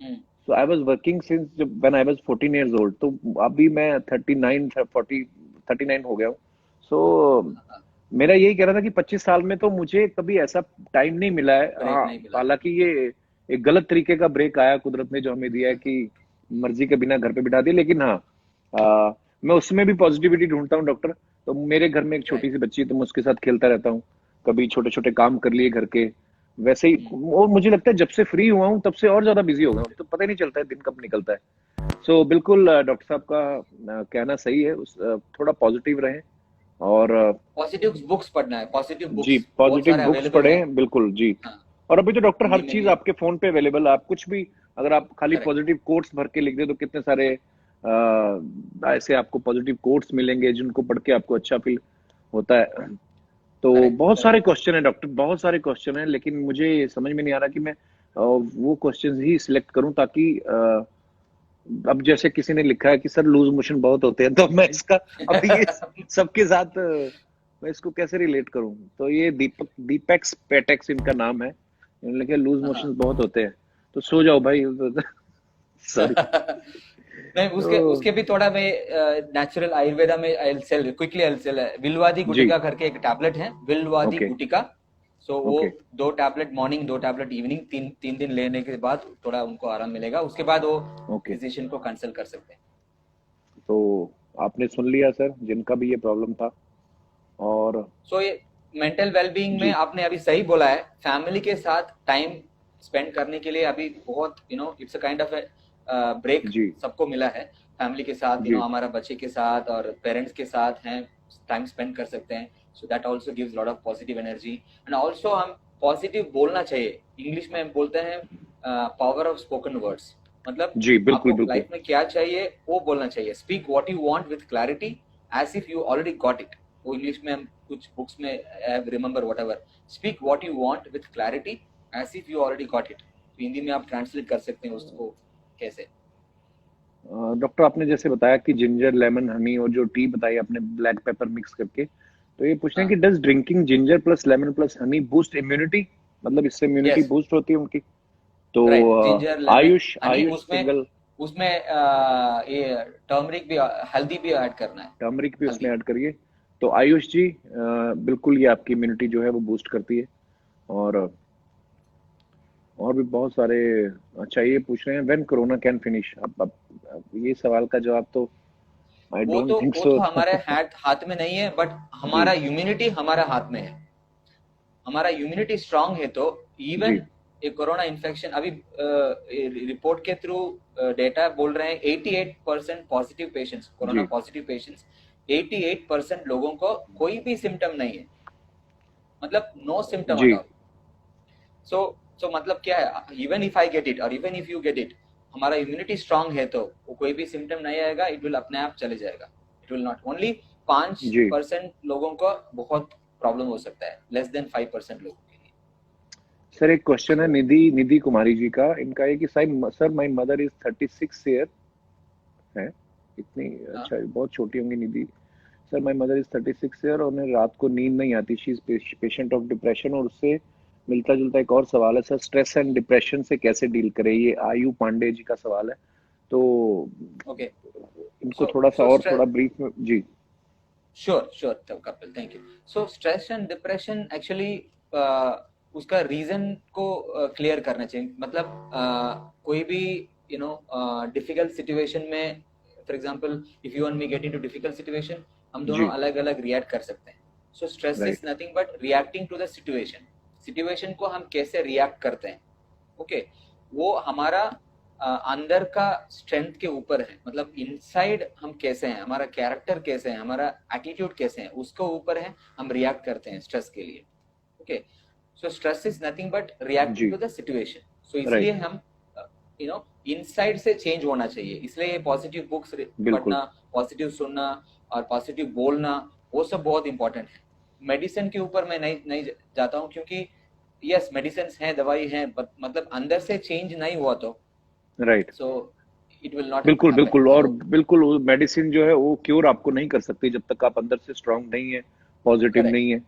so I was working since when I was 14 years old, तो अभी मैं 39 हो गया हूँ। सो मेरा यही कह रहा था कि 25 साल में तो मुझे कभी ऐसा टाइम नहीं मिला है।
ब्रेक
हाँ,
नहीं मिला।
हालांकि ये एक गलत तरीके का ब्रेक आया कुदरत ने जो हमें दिया है कि मर्जी के बिना घर पे बिठा दिया, लेकिन हाँ, मैं उसमें भी पॉजिटिविटी ढूंढता हूँ डॉक्टर। तो मेरे घर में एक छोटी
राइट।
सी बच्ची है, तो मैं उसके साथ खेलता रहता हूँ, कभी छोटे छोटे काम कर लिए घर के, वैसे ही। और मुझे लगता है जब से फ्री हुआ हूँ तब से और ज्यादा बिजी हो गया हूँ, तो पता ही नहीं चलता है दिन कब निकलता है। सो बिल्कुल डॉक्टर साहब का कहना सही है, थोड़ा पॉजिटिव रहें। और
पॉजिटिव बुक्स पढ़ना है, पॉजिटिव
जी
बुक्स बहुत
पॉजिटिव
सारे
बुक्स
अवेलेबल है।
पढ़ें, बिल्कुल जी।
हाँ,
और अभी तो डॉक्टर हर
हिंदी में
चीज
भी।
आपके फोन पे अवेलेबल है, आप कुछ भी, अगर आप खाली
करेक्ट।
पॉजिटिव कोट्स भर के लिख दे तो कितने सारे ऐसे आपको पॉजिटिव कोट्स मिलेंगे जिनको पढ़ के आपको अच्छा फील होता है। तो
करेक्ट।
बहुत सारे
करेक्ट।
क्वेश्चन है डॉक्टर, बहुत सारे क्वेश्चन है, लेकिन मुझे समझ में नहीं आ रहा कि मैं वो क्वेश्चन ही सिलेक्ट करूं, ताकि अब जैसे किसी ने लिखा है कि सर लूज मोशन बहुत होते हैं, तो मैं इसका अब ये सबके साथ मैं इसको कैसे रिलेट करूं। तो ये दीपेक्स पेटेक्स इनका नाम है, इन्होंने लिखा लूज
हाँ।
मोशन बहुत होते हैं, तो सो जाओ भाई। सॉरी।
नहीं, उसके
तो
उसके भी थोड़ा मैं नेचुरल आयुर्वेदा में आई सेल विलवादी
जी
गुटिका करके एक टैबलेट है, विलवादी
ओके
गुटिका। सो वो
okay
2 tablet morning, 2 tablet evening, 3 दिन लेने के बाद थोड़ा उनको आराम मिलेगा, उसके बाद वो
ओके।
फिजिशियन को कंसल्ट कर सकते हैं।
तो आपने सुन लिया सर, जिनका भी ये प्रॉब्लम था। और
सो ये मेंटल वेलबींग में
जी
आपने अभी सही बोला है, फैमिली के साथ टाइम स्पेंड करने के लिए अभी बहुत it's a kind of break
जी
सबको मिला है। फैमिली के साथ
जी
हमारा बच्चे के साथ और पेरेंट्स के साथ हैं, टाइम स्पेंड कर सकते हैं। So that also gives lot of positive energy, and also हम पॉजिटिव बोलना चाहिए। इंग्लिश में हम बोलते हैं पावर ऑफ स्पोकन वर्ड्स, मतलब
जी बिल्कुल
आपको
बिल्कुल
लाइफ में क्या चाहिए वो बोलना चाहिए। Speak what you want with clarity as if you already got it. वो इंग्लिश में हम कुछ बुक्स में remember whatever, speak what you want with clarity as if you already got it. तो हिंदी में आप ट्रांसलेट कर सकते हैं उसको कैसे।
डॉक्टर आपने जैसे बताया कि जिंजर लेमन हनी और जो टी बताई आपने ब्लैक पेपर मिक्स करके, तो ये पूछ रहे हैं
हाँ,
कि does drinking ginger plus lemon plus Honey boost immunity, मतलब इससे इम्यूनिटी
यस,
बूस्ट होती है उनकी। तो
right. Ginger, lemon,
Ayush
Honey,
Ayush
उसमें
सिंगल
उसमें ये टर्मरिक भी, हल्दी भी ऐड करना है।
टर्मरिक भी उसमें
हल्दी।
ऐड करिए। तो आयुष जी बिल्कुल ये आपकी इम्यूनिटी जो है वो बूस्ट करती है। और और भी बहुत सारे। अच्छा ये पूछ रहे हैं व्हेन कोरोना कैन फिनिश। अब ये सवाल का जवाब तो आई डोंट थिंक
वो
सो।
तो हमारे हाथ में नहीं है, बट
जी
हमारा इम्यूनिटी हमारा हाथ में है। हमारा इम्यूनिटी स्ट्रांग है तो इवन ये कोरोना इन्फेक्शन अभी रिपोर्ट के थ्रू डेटा बोल रहे हैं 88% positive patients, corona positive patients 88% लोगों को कोई भी सिम्टम नहीं है, मतलब no symptom at all. So मतलब क्या है, even if I get it और even if you get it, हमारा इम्यूनिटी स्ट्रांग है तो वो कोई भी सिम्टम नहीं आएगा, इट विल अपने आप चले जाएगा, इट विल नॉट। ओनली 5% लोगों को बहुत प्रॉब्लम हो सकता है, लेस देन 5% लोगों के लिए।
सर एक क्वेश्चन है निधि कुमारी जी का, इनका है कि sir my mother is 36 year है, इतनी अच्छा बहुत छोटी होंगी Nidhi. Sir my mother is 36 year और उन्हें रात को नींद नहीं आती, she is patient of depression. और उससे मिलता जुलता एक और सवाल है सर, स्ट्रेस एंड डिप्रेशन से कैसे डील करें, ये आयु पांडे जी का सवाल है। तो
ओके
इनको थोड़ा सा और थोड़ा ब्रीफ में जी।
Sure Kapil, thank you. So stress and depression actually उसका रीजन को क्लियर करना चाहिए, मतलब कोई भी डिफिकल्ट सिचुएशन में, for example if you and me get into difficult situation, हम दोनों अलग अलग रिएक्ट कर सकते हैं। So stress is nothing but reacting to the situation को हम कैसे रिएक्ट करते हैं, ओके वो हमारा अंदर का स्ट्रेंथ के ऊपर है, मतलब इनसाइड हम कैसे हैं, हमारा कैरेक्टर कैसे है, हमारा एटीट्यूड कैसे है, उसको ऊपर है हम रिएक्ट करते हैं स्ट्रेस के लिए। Okay so stress is nothing but reacting to the situation. So इसलिए हम इनसाइड से चेंज होना चाहिए, इसलिए पॉजिटिव बुक्स पढ़ना, पॉजिटिव सुनना और पॉजिटिव बोलना, वो सब बहुत इंपॉर्टेंट है। मेडिसिन के ऊपर मैं नहीं जाता हूँ, क्योंकि यस मेडिसिन है, दवाई है, मतलब अंदर से चेंज नहीं हुआ तो
right,
so it will not.
बिल्कुल और बिल्कुल मेडिसिन जो है वो क्योर आपको नहीं कर सकती जब तक आप अंदर से स्ट्रांग नहीं है, पॉजिटिव नहीं है।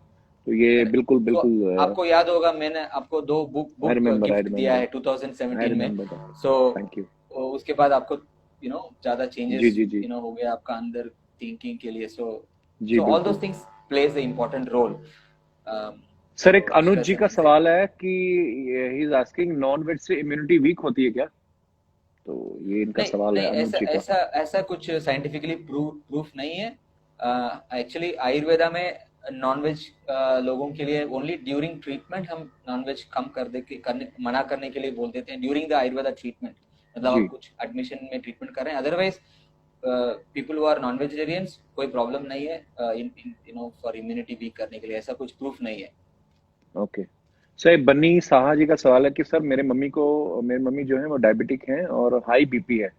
तो ये बिल्कुल
तो आपको याद होगा मैंने आपको 2 बुक गिफ्ट दिया है 2017 में। सो थैंक यू। उसके बाद आपको ज्यादा चेंजेस हो गया आपका अंदर थिंकिंग के लिए। So all those things plays a important role.
Sir एक अनुज जी का सवाल है कि he is asking non veg से इम्यूनिटी वीक होती है क्या? तो ये इनका सवाल है अनुज जी का।
ऐसा कुछ साइंटिफिकली प्रूफ नहीं है। एक्चुअली आयुर्वेदा में नॉनवेज लोगों के लिए ओनली ड्यूरिंग ट्रीटमेंट हम नॉनवेज कम मना करने के लिए बोल देते हैं, ड्यूरिंग द आयुर्वेदा ट्रीटमेंट, मतलब आप कुछ एडमिशन में ट्रीटमेंट कर रहे हैं। Otherwise people who are non vegetarians कोई प्रॉब्लम नहीं है फॉर इम्यूनिटी वीक करने के लिए, ऐसा कुछ प्रूफ नहीं है।
ओके सर बन्नी साहा जी का सवाल है कि सर मेरी मम्मी जो है वो डायबिटिक हैं और हाई बीपी है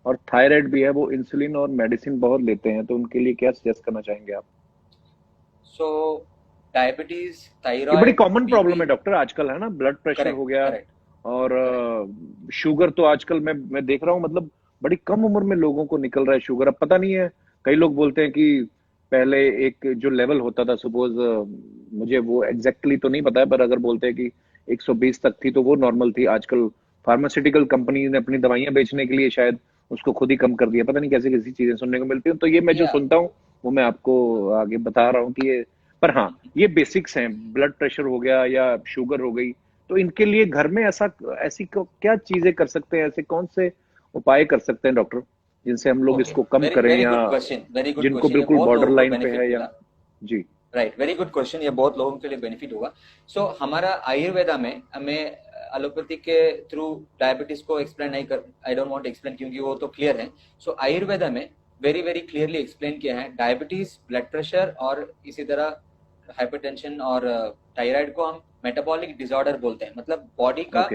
और थायराइड भी है, वो इंसुलिन और मेडिसिन बहुत लेते हैं, तो उनके लिए क्या सजेस्ट करना चाहेंगे आप?
सो डायबिटीज, थायराइड,
बड़ी कॉमन प्रॉब्लम है डॉक्टर आजकल, है ना? ब्लड प्रेशर हो गया और शुगर तो आजकल मैं देख रहा हूँ, मतलब बड़ी कम उम्र में लोगों को निकल रहा है शुगर। अब पता नहीं है, कई लोग बोलते हैं कि पहले एक जो लेवल होता था, सपोज मुझे वो एग्जैक्टली तो नहीं पता है, पर अगर बोलते हैं कि 120 तक थी तो वो नॉर्मल थी। आजकल फार्मास्यूटिकल कंपनी ने अपनी दवाइयां बेचने के लिए शायद उसको खुद ही कम कर दिया, पता नहीं कैसी कैसी चीजें सुनने को मिलती हैं। तो ये मैं जो सुनता हूँ वो मैं आपको आगे बता रहा हूँ कि ये, पर हाँ ये बेसिक्स हैं, ब्लड प्रेशर हो गया या शुगर हो गई, तो इनके लिए घर में ऐसी क्या चीजें कर सकते हैं, ऐसे कौन से उपाय कर सकते हैं डॉक्टर जिनसे हम लोग इसको कम करें, या जिनको बिल्कुल बॉर्डर लाइन पे है या जी?
राइट, वेरी गुड क्वेश्चन, ये बहुत लोगों के लिए बेनिफिट होगा। सो हमारा आयुर्वेदा में हमें एलोपैथी के थ्रू डायबिटीज को एक्सप्लेन नहीं कर, आई डोंट वांट एक्सप्लेन क्योंकि वो तो क्लियर है। सो आयुर्वेदा में वेरी वेरी क्लियरली एक्सप्लेन किया है, डायबिटीज, ब्लड प्रेशर और इसी तरह हाइपरटेंशन और थायराइड को हम मेटाबॉलिक डिसऑर्डर बोलते हैं, मतलब बॉडी का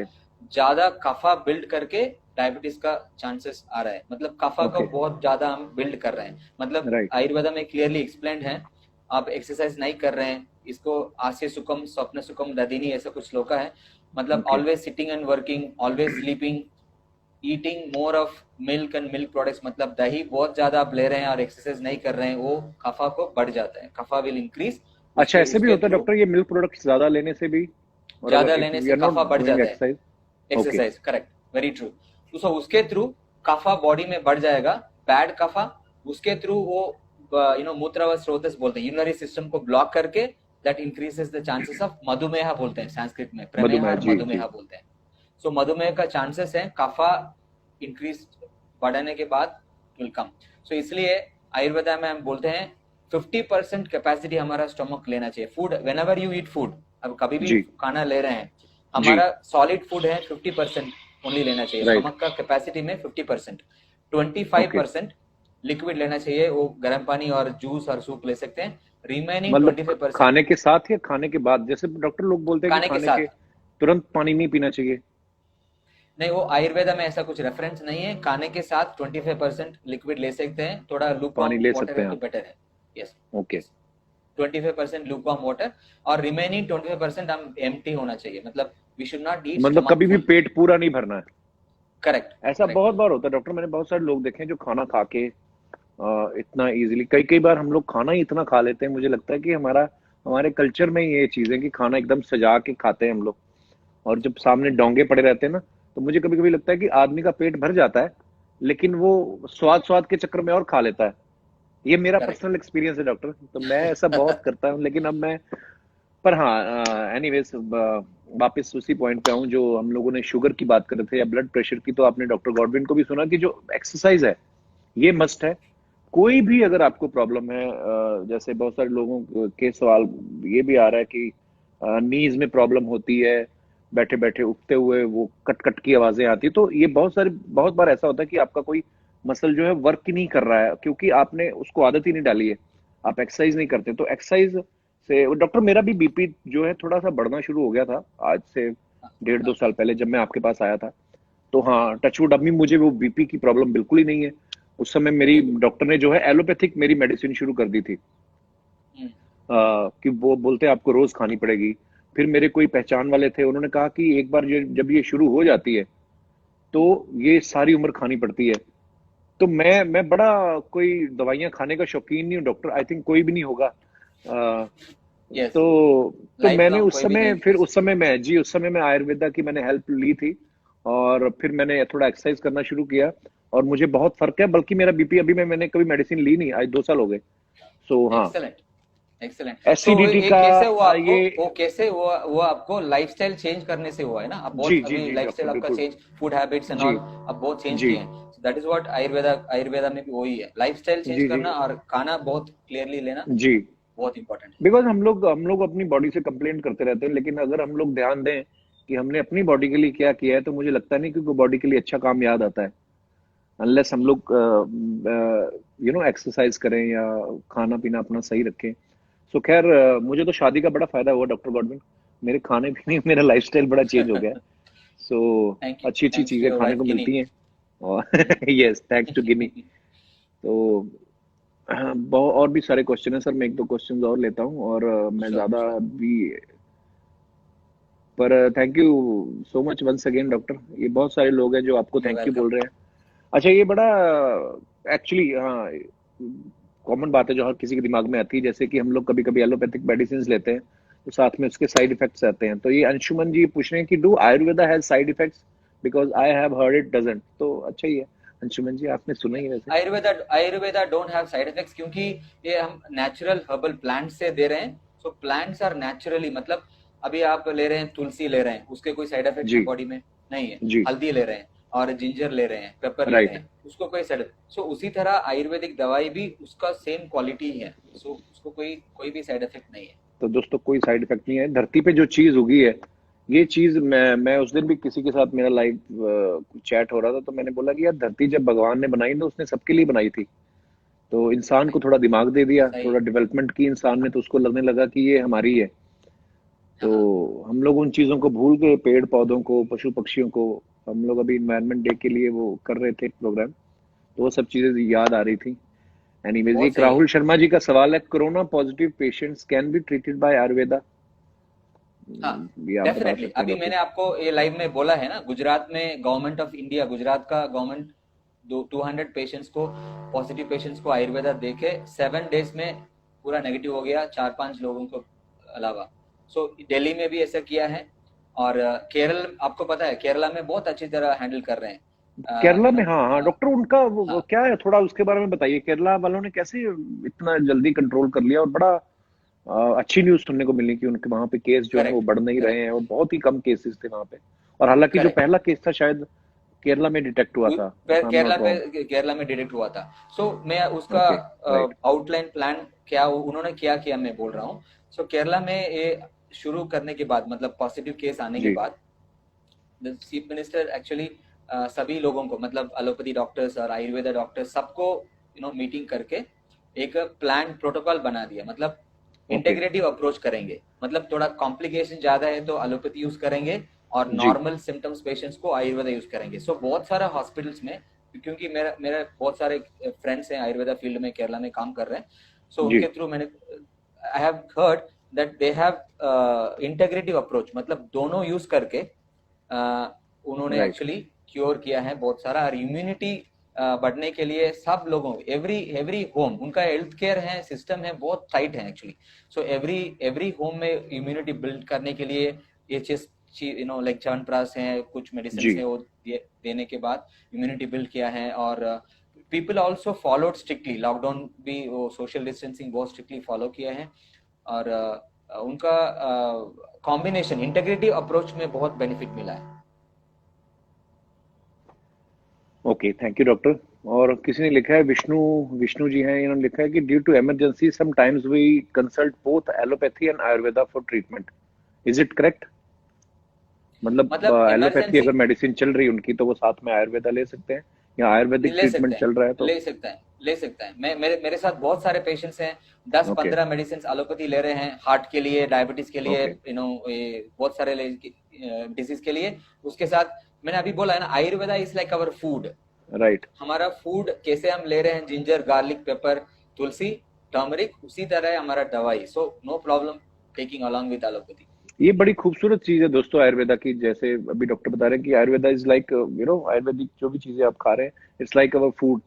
ज्यादा कफा बिल्ड करके डायबिटीज का चांसेस आ रहा है, मतलब कफा को बहुत ज्यादा हम बिल्ड कर रहे हैं। मतलब आयुर्वेदा में क्लियरली एक्सप्लेन्ड है, आप एक्सरसाइज नहीं कर रहे हैं, इसको आस्य सुखम स्वप्न सुखम दधिनी ऐसा कुछ श्लोका है, मतलब always sitting and working, always sleeping, eating more of milk and milk products, मतलब दही बहुत ज्यादा आप ले रहे हैं और एक्सरसाइज नहीं कर रहे हैं, वो कफा को बढ़ जाता है, कफा विल इंक्रीज।
अच्छा ऐसे भी होता है डॉक्टर, ये मिल्क प्रोडक्ट्स ज्यादा लेने से भी,
ज्यादा लेने से कफा बढ़ जाता है, एक्सरसाइज, करेक्ट, वेरी ट्रू। तो उसके थ्रू कफा बॉडी में बढ़ जाएगा, बैड कफा, उसके थ्रू वो मूत्र व स्रोतस बोलते हैं, यूरिनरी सिस्टम को ब्लॉक करके that increases the chances of मधुमेह बोलते हैं संस्कृत में, प्रमेह और मधुमेह बोलते हैं। सो मधुमेह का चांसेस है, कफा इंक्रीज बढ़ने के बाद विल कम। सो इसलिए आयुर्वेदा में हम बोलते हैं 50% कैपेसिटी हमारा स्टमक लेना चाहिए। Food, whenever you eat food, अब कभी भी खाना ले रहे हैं हमारा सॉलिड फूड है 50% ओनली लेना चाहिए,
Right.
स्टमक का कैपेसिटी में 50%, 25% लिक्विड लेना चाहिए, वो गर्म पानी और जूस और सूप ले सकते हैं, रिमेनिंग
मतलब
25%
खाने के साथ या खाने के बाद? जैसे डॉक्टर लोग बोलते हैं कि
खाने के
खाने के
साथ।
तुरंत पानी नहीं पीना चाहिए।
नहीं, वो आयुर्वेदा में ऐसा कुछ रेफरेंस नहीं है, खाने के साथ 25% लिक्विड ले सकते हैं, थोड़ा लूक
पानी ले
वाटर
सकते
है
हैं
तो
आप।
बेटर है। यस,
ओके
25% lukewarm वाटर और रिमेनिंग 25% हम एम्प्टी होना चाहिए, मतलब वी शुड नॉट ईट
मतलब
स्टमक
कभी भी
फुल।
पेट पूरा नहीं भरना है।
करेक्ट
ऐसा
करेक्ट।
बहुत बार होता है डॉक्टर, मैंने बहुत सारे लोग देखे हैं जो खाना खा के इतना इजीली, कई कई बार हम लोग खाना ही इतना खा लेते हैं, मुझे लगता है कि हमारे कल्चर में ये चीज है कि खाना एकदम सजा के खाते हैं हम लोग, और जब सामने डोंगे पड़े रहते हैं ना, तो मुझे कभी कभी लगता है कि आदमी का पेट भर जाता है, लेकिन वो स्वाद स्वाद के चक्कर में और खा लेता है। ये मेरा
करेक्ट।
पर्सनल एक्सपीरियंस है डॉक्टर, तो मैं ऐसा बहुत करता हूँ, लेकिन अब मैं, पर हाँ एनीवेज वापस उसी पॉइंट पे आऊँ जो हम लोगों ने शुगर की बात कर रहे थे या ब्लड प्रेशर की, तो आपने डॉक्टर गॉडविन को भी सुना कि जो एक्सरसाइज है ये मस्ट है। कोई भी अगर आपको प्रॉब्लम है, जैसे बहुत सारे लोगों के सवाल ये भी आ रहा है कि नीज में प्रॉब्लम होती है, बैठे बैठे उठते हुए वो कट कट की आवाजें आती है, तो ये बहुत बार ऐसा होता है कि आपका कोई मसल जो है वर्क ही नहीं कर रहा है, क्योंकि आपने उसको आदत ही नहीं डाली है, आप एक्सरसाइज नहीं करते। तो एक्सरसाइज से डॉक्टर, मेरा भी बीपी जो है थोड़ा सा बढ़ना शुरू हो गया था आज से 1.5-2 साल पहले, जब मैं आपके पास आया था। तो हाँ, टचवुड, अभी मुझे वो बीपी की प्रॉब्लम बिल्कुल ही नहीं है। उस समय मेरी डॉक्टर ने जो है एलोपैथिक मेरी मेडिसिन शुरू कर दी थी, कि वो बोलते हैं आपको रोज खानी पड़ेगी। फिर मेरे कोई पहचान वाले थे, उन्होंने कहा कि एक बार जब ये शुरू हो जाती है तो ये सारी उम्र खानी पड़ती है। तो मैं बड़ा कोई दवाइयां खाने का शौकीन नहीं हूँ डॉक्टर, आई थिंक कोई भी नहीं होगा।
यस,
तो
लाइफ
मैंने
लॉन्ग
उस
कोई भी
समय,
नहीं।
फिर उस समय मैं आयुर्वेदा की मैंने हेल्प ली थी, और फिर मैंने थोड़ा एक्सरसाइज करना शुरू किया, और मुझे बहुत फर्क है। बल्कि मेरा बीपी अभी मैंने कभी मेडिसिन ली नहीं, आज 2 साल हो गए। सो हाँ,
एक्सेलेंट एक्सेलेंट। तो
एसिडिटी
ये
का
कैसे हुआ आपको,
ये,
वो कैसे हुआ, वो आपको लाइफस्टाइल चेंज करने से हुआ है ना, आप
जी
बहुत
जी
अभी
जी डॉक्टर,
लाइफस्टाइल आपका
बिल्कुल।
चेंज, फूड हैबिट्स एंड
जी
ऑल आप बहुत चेंज
जी
किए हैं। दैट इज व्हाट आयुर्वेदा में भी वही है, लाइफस्टाइल चेंज
जी जी
करना और खाना बहुत क्लियरली लेना
जी।
बहुत इंपॉर्टेंट है।
बिकॉज हम लोग अपनी बॉडी से कंप्लेंट करते रहते हैं, लेकिन अगर हम लोग ध्यान दें कि हमने अपनी बॉडी के लिए क्या किया है, तो मुझे लगता नहीं कि बॉडी के लिए अच्छा काम याद आता है, अनलेस हम लोग एक्सरसाइज करें या खाना पीना अपना सही रखें। सो खैर, मुझे तो शादी का बड़ा फायदा हुआ डॉक्टर गॉडविन, मेरे खाने पीने, मेरा लाइफस्टाइल बड़ा चेंज हो गया है। सो
थैंक यू,
अच्छी अच्छी
थैंक्स टू
चीजें
योर
खाने
वाइफ
को
गिनी।
मिलती हैं, और यस, थैंक्स टू गिनी। तो हाँ, बहुत और भी सारे क्वेश्चन है सर, मैं 1-2 क्वेश्चन और लेता हूँ, और मैं
श्योर
ज्यादा
श्योर।
भी, पर thank you so much once again doctor. ये बहुत सारे लोग हैं जो आपको
यू
थैंक यू
वेलकम।
बोल रहे हैं। अच्छा, ये बड़ा एक्चुअली, हाँ, कॉमन बात है जो हर किसी के दिमाग में आती है, जैसे कि हम लोग कभी कभी एलोपैथिक मेडिसिन लेते हैं, तो साथ में उसके साइड इफेक्ट्स आते हैं। तो ये अंशुमन जी पूछ रहे हैं कि do Ayurveda has side effects, because I have heard it doesn't. तो अच्छा ही है अंशुमन जी, आपने सुना ही है वैसे।
Ayurveda don't have side effects, क्योंकि ये हम नेचुरल हर्बल प्लांट से दे रहे हैं। सो प्लांट्स आर नेचुरली, मतलब अभी आप ले रहे हैं तुलसी ले रहे हैं, उसके कोई साइड इफेक्ट्स है
जी
बॉडी में? नहीं है।
जी,
हल्दी ले रहे हैं और जिंजर ले रहे हैं, पेपर ले रहे
राइट।
हैं, उसको कोई साइड। सो उसी तरह आयुर्वेदिक दवाई भी उसका सेम क्वालिटी है, सो उसको कोई कोई भी साइड इफेक्ट नहीं है।
तो दोस्तों, कोई साइड इफेक्ट नहीं है। धरती पे जो चीज उगी है, ये चीज, मैं उस दिन भी किसी के साथ मेरा लाइव चैट हो रहा था, तो मैंने बोला कि यार, धरती जब भगवान ने बनाई तो उसने सबके लिए बनाई थी। तो इंसान को थोड़ा दिमाग दे दिया,
सही।
थोड़ा डेवलपमेंट की इंसान ने, तो उसको लगने लगा कि ये हमारी है। तो
हाँ,
हम लोग उन चीजों को भूल के, पेड़ पौधों को, पशु पक्षियों को, हम लोग अभी इन्वायरमेंट डे के लिए वो कर रहे थे प्रोग्राम, तो वो सब चीजें याद आ रही थी। एनीवेज,
बहुत
एक
सही है।
राहुल शर्मा जी का सवाल है, corona positive patients can be treated by Ayurveda?
हाँ,
ये आप बता
डेफिनेटली।
सकते हैं
अभी
डॉक्टर।
मैंने आपको ये लाइव में बोला है ना, गुजरात में गवर्नमेंट ऑफ इंडिया, गुजरात का गवर्नमेंट 200 पेशेंट्स को, पॉजिटिव पेशेंट्स को आयुर्वेदा देके 7 डेज में पूरा नेगेटिव हो गया, 4-5 लोगों को अलावा। सो दिल्ली में भी ऐसा किया है, और केरल, आपको पता है केरला में बहुत अच्छी तरह हैंडल कर रहे हैं।
केरला
यू नो,
में, हाँ हाँ डॉक्टर, उनका वो
हाँ,
क्या है, थोड़ा उसके बारे में बताइए। केरला वालों ने कैसे इतना जल्दी कंट्रोल कर लिया, और बड़ा अच्छी न्यूज सुनने को मिली कि उनके वहां पे केस जो है वो
करेक्ट
बढ़ नहीं रहे
करेक्ट
हैं, और बहुत ही कम केसेस थे वहां पे। और हालांकि जो
करेक्ट।
पहला केस था शायद केरला में डिटेक्ट हुआ था, if I am
Kerala
not wrong.
पे, केरला में डिटेक्ट हुआ था। सो मैं उसका
ओके, राइट।
आउटलाइन प्लान क्या उन्होंने क्या किया मैं बोल रहा हूँ। सो केरला में ये शुरू करने के बाद, मतलब पॉजिटिव केस आने के
जी
बाद, द चीफ मिनिस्टर एक्चुअली सभी लोगों को, मतलब एलोपैथी डॉक्टर्स और आयुर्वेदा डॉक्टर्स सबको मीटिंग करके एक प्लान प्रोटोकॉल बना दिया। मतलब
ओके
इंटेग्रेटिव अप्रोच करेंगे, मतलब थोड़ा कॉम्प्लिकेशन ज्यादा है तो एलोपैथी यूज करेंगे और
जी
नॉर्मल सिम्टम्स पेशेंट्स को आयुर्वेदा यूज करेंगे। सो बहुत सारा हॉस्पिटल्स में, क्योंकि मेरा मेरा बहुत सारे फ्रेंड्स हैं आयुर्वेदा फील्ड में, केरला में काम कर रहे हैं, सो
जी
उनके थ्रू मैंने I have heard that they have integrative approach, मतलब दोनों यूज करके उन्होंने
राइट
एक्चुअली क्योर किया है बहुत सारा। और इम्यूनिटी बढ़ने के लिए सब लोगों, एवरी होम, उनका हेल्थ केयर है सिस्टम है बहुत टाइट है एक्चुअली। सो एवरी होम में इम्यूनिटी बिल्ड करने के लिए ये चीज लाइक च्यवनप्राश है, कुछ मेडिसिन
जी
है, वो देने के बाद इम्यूनिटी बिल्ड किया है। और people also followed strictly, lockdown भी वो सोशल डिस्टेंसिंग बहुत स्ट्रिक्टली फॉलो किया है। और उनका कॉम्बिनेशन इंटीग्रेटिव अप्रोच में बहुत बेनिफिट मिला है।
Okay, thank you doctor. और किसी ने लिखा है, विष्णु विष्णु जी हैं, इन्होंने लिखा है कि due to emergency sometimes we consult both allopathy and Ayurveda for treatment, is it correct? मतलब
मतलब
एलोपैथी
इमरजेंसी
अगर मेडिसिन चल रही है उनकी तो वो साथ में आयुर्वेदा ले सकते हैं, या आयुर्वेदिक
ले सकते
ट्रीटमेंट
हैं,
चल रहा है तो?
ले सकता है, ले सकता है। मेरे साथ बहुत सारे पेशेंट्स हैं, 10-15
ओके
मेडिसिन एलोपैथी ले रहे हैं, हार्ट के लिए, डायबिटीज के लिए,
ओके
बहुत सारे डिजीज के लिए। उसके साथ मैंने अभी बोला है ना, Ayurveda is like our food.
Right
हमारा फूड कैसे हम ले रहे हैं, ginger, garlic, pepper, tulsi, turmeric, उसी तरह है हमारा दवाई। So no problem taking along with allopathy.
ये बड़ी खूबसूरत चीज है दोस्तों आयुर्वेदा की। जैसे अभी डॉक्टर बता रहे हैं कि आयुर्वेदा इज लाइक आयुर्वेदिक जो भी चीजें आप खा रहे हैं, इट्स लाइक अवर फूड।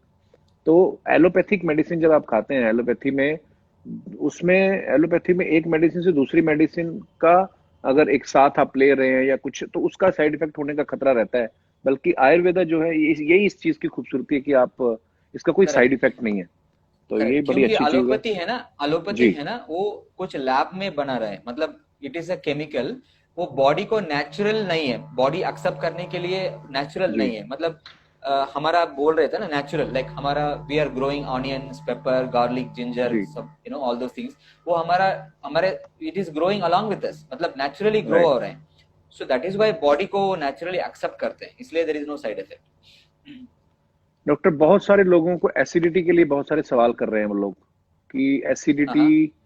तो एलोपैथिक मेडिसिन जब आप खाते हैं एलोपैथी में, उसमें एलोपैथी में एक मेडिसिन से दूसरी मेडिसिन का अगर एक साथ आप ले रहे हैं या कुछ, तो उसका साइड इफेक्ट होने का खतरा रहता है। बल्कि आयुर्वेदा जो है, यही इस चीज की खूबसूरती है कि आप इसका कोई साइड
करेक्ट,
इफेक्ट नहीं है। तो ये
करेक्ट।
बड़ी
क्योंकि
अच्छी चीज है।
एलोपैथी
जी
है ना, वो कुछ लैब में बना रहा है, मतलब इट इज अ केमिकल। वो बॉडी को नेचुरल नहीं है, बॉडी एक्सेप्ट करने के लिए नेचुरल
जी
नहीं है। मतलब हमारा बोल रहे थे ना नेचुरल, लाइक हमारा we are growing onions, pepper, garlic, ginger,
जी
सब ऑल दोस थिंग्स, वो हमारा हमारे it is growing along with us, मतलब नेचुरली ग्रो
राइट।
हो रहे हैं। So that is why body को नेचुरली एक्सेप्ट करते हैं, इसलिए there is no side effect.
Doctor, बहुत सारे लोगों को एसिडिटी के लिए बहुत सारे सवाल कर रहे हैं वो लोग कि एसिडिटी
हाँ,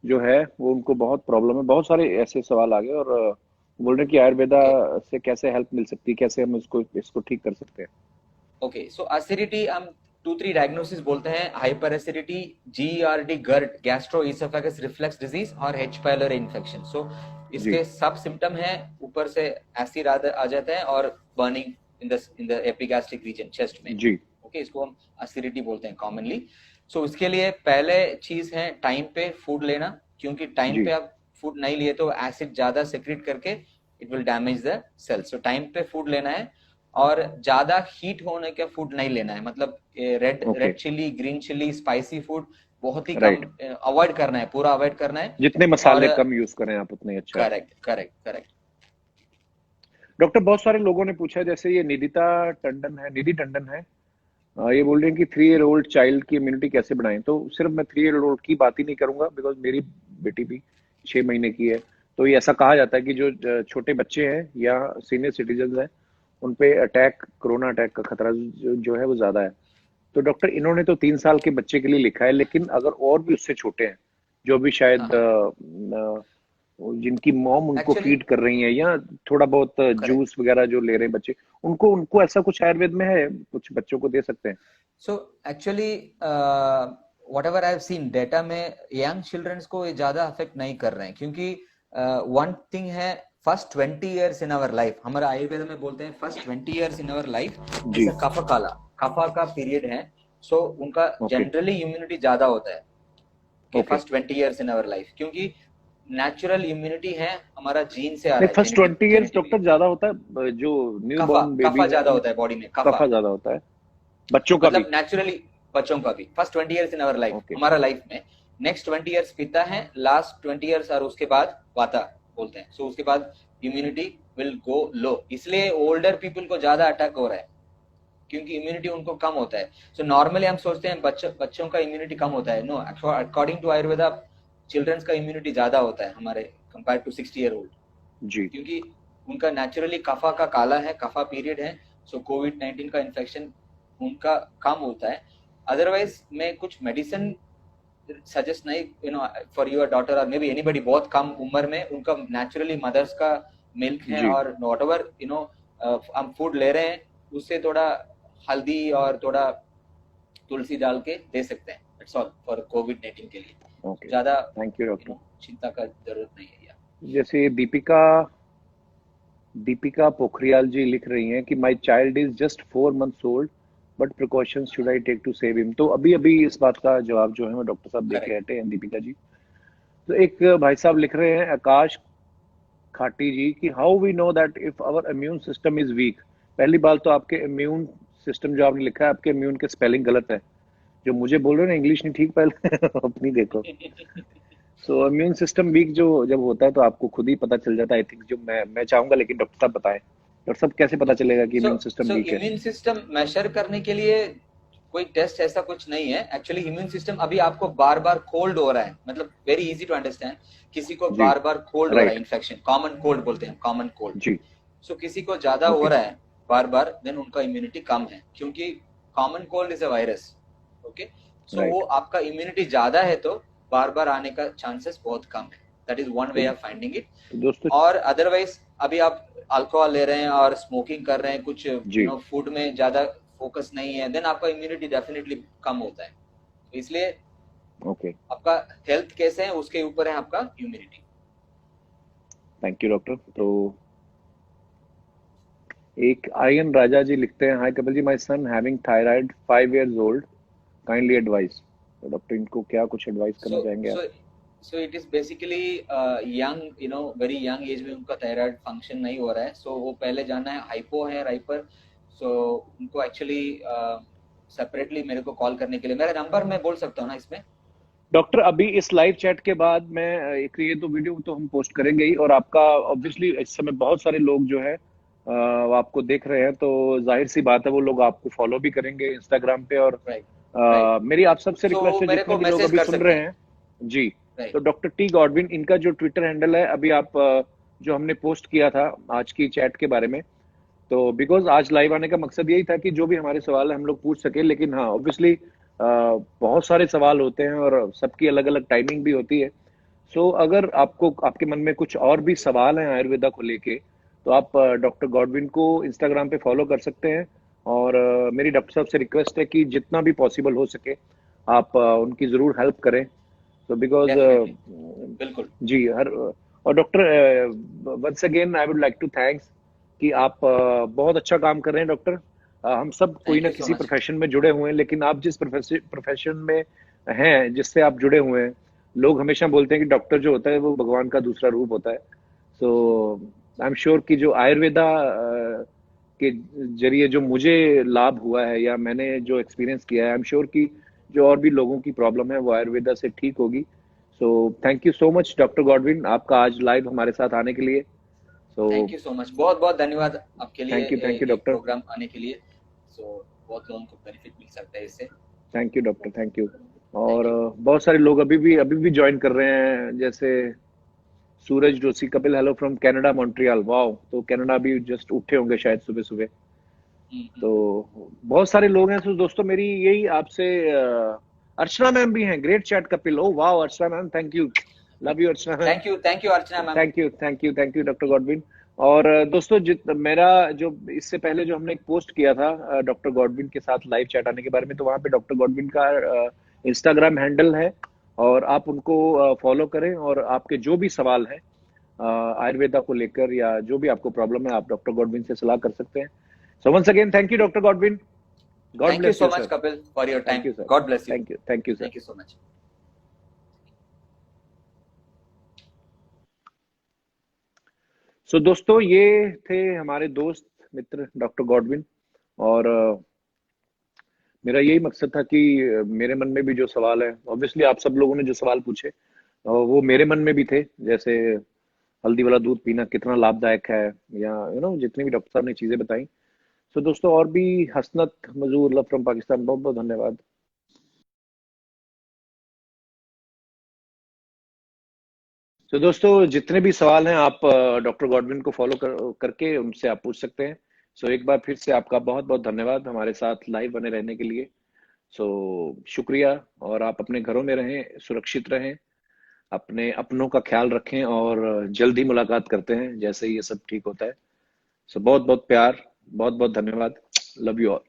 जो है वो उनको बहुत प्रॉब्लम है। बहुत सारे ऐसे सवाल आ गए और बोल रहे हैं कि आयुर्वेदा
ओके,
से कैसे हेल्प मिल सकती है, कैसे हम इसको ठीक कर सकते हैं।
ओके। सो एसिडिटी हम 2-3 डायग्नोसिस बोलते हैं, hyper acidity, GERD, girt, gastro oesophagus reflex disease, और H पाइलोरी इन्फेक्शन। सो
जी
इसके सब सिम्टम हैं, ऊपर से एसिड आ जाता है और burning in the epigastric region, chest में।
जी
ओके, इसको हम एसिडिटी बोलते हैं कॉमनली। सो इसके लिए पहले चीज है टाइम पे फूड लेना, क्योंकि टाइम
जी
पे आप फूड नहीं लिए तो एसिड ज्यादा सेक्रेट करके it will damage the cells. So time पे फूड लेना है, और ज्यादा हीट होने का फूड नहीं लेना है। मतलब red
okay
chilli, green chilli, spicy food बहुत ही कम
राइट।
अवॉइड करना है, पूरा अवॉइड करना है।
जितने
और
मसाले कम यूज करें आप उतने अच्छा है।
Correct, correct, correct.
डॉक्टर, बहुत सारे लोगों ने पूछा, जैसे ये निधि टंडन है, ये बोल रहे हैं कि 3 ईयर ओल्ड चाइल्ड की इम्यूनिटी कैसे बढ़ाएं। तो सिर्फ मैं 3 ईयर ओल्ड की बात ही नहीं करूंगा, बिकॉज मेरी बेटी भी 6 महीने की है। तो ये ऐसा कहा जाता है कि जो छोटे बच्चे हैं या सीनियर सिटीजन हैं, उन पे कोरोना अटैक का खतरा जो है वो ज्यादा है। तो डॉक्टर, इन्होंने तो 3 साल के बच्चे के लिए लिखा है, लेकिन अगर और भी उससे छोटे हैं, जो भी शायद
हाँ,
जिनकी मॉम उनको
एक्चुअली
फीड कर रही है, या थोड़ा बहुत
करेक्ट।
जूस वगैरह जो ले रहे हैं बच्चे, उनको उनको ऐसा कुछ आयुर्वेद में है, कुछ बच्चों को दे सकते हैं?
So actually whatever I have seen data में, यंग चिल्ड्रंस को ये ज्यादा अफेक्ट नहीं कर रहे हैं, क्योंकि वन थिंग है, first 20 years in our life, हमारा आयुर्वेद में बोलते हैं first 20 years in our life
जी
इज कफा काला, कफा का पीरियड है। सो उनका
ओके
जनरली इम्यूनिटी ज्यादा होता है कि
okay.
First 20 years in our life, क्योंकि नेचुरल इम्यूनिटी है, हमारा जीन से आ
नहीं,
रहा है,
फर्स्ट 20 ईयर्स
जेनेटिक।
डॉक्टर ज्यादा होता है, जो न्यू
कफा
बॉर्न
कफा
बेबीज हैं
ज्यादा होता है बॉडी में, कफा।
कफा ज्यादा होता है, बच्चों का भी?
मतलब नेचुरली बच्चों का भी first 20 years in our life,
okay
हमारा लाइफ में नेक्स्ट 20 years पिता है, लास्ट 20 years और उसके बाद वाता बोलते हैं। सो उसके बाद इम्यूनिटी विल गो लो, इसलिए ओल्डर पीपल को ज्यादा अटैक हो रहा है, क्योंकि इम्यूनिटी उनको कम होता है। सो नॉर्मली हम सोचते हैं बच्चों का इम्यूनिटी कम होता है, no, according to Ayurveda childrens का इम्यूनिटी ज्यादा होता है हमारे कंपेयर टू 60-year-old,
जी
क्योंकि उनका नेचुरली कफा का काला है, कफा पीरियड है, सो कोविड-19 का इन्फेक्शन उनका कम होता है। अदरवाइज मैं कुछ मेडिसिन सजेस्ट नहीं, फॉर योर डॉटर और मे बी एनीबडी, बहुत कम उम्र में उनका नेचुरली मदर्स का मिल्क है
जी
और वॉट एवर हम फूड ले रहे हैं उससे थोड़ा हल्दी और थोड़ा तुलसी डाल के दे सकते हैं। इट्स ऑल फॉर कोविड-19 के लिए,
ओके,
ज्यादा
थैंक यू डॉक्टर।
चिंता का जरूरत नहीं है यार।
जैसे दीपिका पोखरियाल जी लिख रही हैं कि my child is just 4 months old but precautions should I take to save him. तो अभी अभी इस बात का जवाब जो है वो डॉक्टर साहब दे के हटे हैं दीपिका जी। तो एक भाई साहब लिख रहे हैं आकाश खाटी जी कि how we know that if our immune system is weak. पहली बात तो आपके इम्यून सिस्टम जो आपने लिखा है, आपके इम्यून के स्पेलिंग गलत है। जो मुझे बोल रहे हैं ना इंग्लिश नहीं ठीक, पहले अपनी देखो। सो इम्यून सिस्टम वीक जो जब होता है तो आपको खुद ही पता चल जाता है। आई थिंक जो मैं चाहूंगा, लेकिन डॉक्टर साहब बताएं, डॉक्टर साहब कैसे पता चलेगा कि इम्यून सिस्टम वीक है?
इम्यून सिस्टम मेजर करने के लिए कोई टेस्ट ऐसा कुछ नहीं है। एक्चुअली इम्यून सिस्टम अभी आपको बार बार कोल्ड हो रहा है, मतलब वेरी इजी टू अंडरस्टैंड। किसी को
जी
बार बार कोल्ड हो रहा है,
राइट
इन्फेक्शन, कॉमन कोल्ड बोलते हैं, कॉमन कोल्ड।
जी
सो किसी को ज्यादा हो
ओके
रहा है बार बार, देन उनका इम्यूनिटी कम है, क्योंकि common cold is a virus. Okay, so वो
राइट।
आपका इम्यूनिटी ज्यादा है तो बार बार आने का चांसेस बहुत कम है। दैट इज वन वे
तो
ऑफ फाइंडिंग इट।
दोस्तों
और अदरवाइज अभी आप अल्कोहल ले रहे हैं और स्मोकिंग कर रहे हैं, कुछ
जी
फूड में ज्यादा फोकस नहीं है, देन आपका इम्यूनिटी डेफिनेटली कम होता है। तो इसलिए
ओके,
आपका हेल्थ कैसे है उसके ऊपर है आपका इम्यूनिटी।
Thank you doctor. तो एक आयन राजा जी लिखते हैं, hi Kapil ji, my son having thyroid 5 years old, kindly advice. तो डॉक्टर इनको क्या कुछ एडवाइस करना
सो
चाहेंगे आप?
So so it is basically young, very young age में उनका थायराइड फंक्शन नहीं हो रहा है। सो वो पहले जानना है हाइपो है राइपर। सो उनको एक्चुअली सेपरेटली मेरे को कॉल करने के लिए, मेरा नंबर मैं बोल सकता हूँ ना इसमें?
डॉक्टर अभी इस लाइव चैट के बाद मैं एक ये तो वीडियो तो हम पोस्ट करेंगे ही, और आपका ऑब्वियसली इस समय बहुत सारे लोग जो है वो आपको देख रहे हैं, तो जाहिर सी बात है वो लोग आपको फॉलो भी करेंगे इंस्टाग्राम पे। और
राइट राइट।
मेरी आप सबसे
सो
रिक्वेस्ट है,
मेरे
जितने
को
भी लोग
मैसेज
अभी
कर
सुन
सकते
रहे
हैं।
हैं जी,
राइट
तो डॉक्टर टी गॉडविन इनका जो ट्विटर हैंडल है, अभी आप जो हमने पोस्ट किया था आज की चैट के बारे में, तो बिकॉज आज लाइव आने का मकसद यही था कि जो भी हमारे सवाल है हम लोग पूछ सके। लेकिन हाँ ऑब्वियसली बहुत सारे सवाल होते हैं और सबकी अलग अलग टाइमिंग भी होती है। सो अगर आपको आपके मन में कुछ और भी सवाल हैं आयुर्वेदा को लेके, तो आप डॉक्टर गॉडविन को इंस्टाग्राम पे फॉलो कर सकते हैं। और मेरी डॉक्टर साहब से रिक्वेस्ट है कि जितना भी पॉसिबल हो सके आप उनकी जरूर हेल्प करें। तो बिकॉज
डेफिनेटली, बिल्कुल।
जी हर और doctor once again I would like to thanks कि आप बहुत अच्छा काम कर रहे हैं डॉक्टर। हम सब कोई
थैंक
ना
यू सो
किसी
मच।
प्रोफेशन में जुड़े हुए हैं, लेकिन आप जिस प्रोफेशन में हैं, जिससे आप जुड़े हुए हैं, लोग हमेशा बोलते हैं कि डॉक्टर जो होता है वो भगवान का दूसरा रूप होता है। सो आई एम श्योर कि जो आयुर्वेदा के जरिए जो मुझे लाभ हुआ है या मैंने जो एक्सपीरियंस किया है, आई एम श्योर कि जो और भी लोगों की प्रॉब्लम है वो आयुर्वेदा से ठीक होगी। सो thank you so much doctor Godwin, आपका आज लाइव हमारे साथ आने के लिए। सो
थैंक यू सो मच, बहुत बहुत धन्यवाद आपके लिए
थैंक यू
एक
डॉक्टर।
प्रोग्राम आने के लिए। सो बहुत लोगों को बेनिफिट मिल सकता है इससे।
Thank you doctor, thank you. और
थैंक यू।
बहुत सारे लोग अभी भी ज्वाइन कर रहे हैं, जैसे Suraj Joshi, Kapil hello from Canada Montreal. Wow, तो कनाडा भी जस्ट उठे होंगे शायद सुबह सुबह। तो बहुत सारे लोग हैं। तो दोस्तों मेरी यही आपसे अर्चना मैम भी हैं, great chat Kapil. Oh wow Archana ma'am, thank you, love you Archana ma'am.
Thank you Archana ma'am.
Thank you doctor Godwin. और दोस्तों मेरा जो इससे पहले जो हमने एक पोस्ट किया था डॉक्टर गॉडविन के साथ लाइव चैट आने के बारे में, तो वहां पे डॉक्टर गॉडविन का इंस्टाग्राम हैंडल है, और आप उनको फॉलो करें। और आपके जो भी सवाल है आयुर्वेदा को लेकर या जो भी आपको प्रॉब्लम है, आप डॉक्टर गॉडविन से सलाह कर सकते हैं। So once again thank you doctor Godwin, God
thank you
bless
so
you
much
sir.
Kapil for your
thank
time.
You sir,
God bless you.
Thank you sir.
Thank you so much.
So दोस्तों ये थे हमारे दोस्त मित्र doctor Godwin. और मेरा यही मकसद था कि मेरे मन में भी जो सवाल है, ऑब्वियसली आप सब लोगों ने जो सवाल पूछे वो मेरे मन में भी थे। जैसे हल्दी वाला दूध पीना कितना लाभदायक है, या जितनी भी डॉक्टर साहब ने चीजें बताई। सो दोस्तों और भी हसनत मजूर लव फ्रॉम पाकिस्तान, बहुत बहुत धन्यवाद। तो दोस्तों जितने भी सवाल हैं आप डॉक्टर गॉडविन को करके उनसे आप पूछ सकते हैं। सो एक बार फिर से आपका बहुत बहुत धन्यवाद हमारे साथ लाइव बने रहने के लिए। सो शुक्रिया, और आप अपने घरों में रहें, सुरक्षित रहें, अपने अपनों का ख्याल रखें, और जल्द ही मुलाकात करते हैं जैसे ही ये सब ठीक होता है। सो बहुत बहुत प्यार, बहुत बहुत धन्यवाद। Love you all.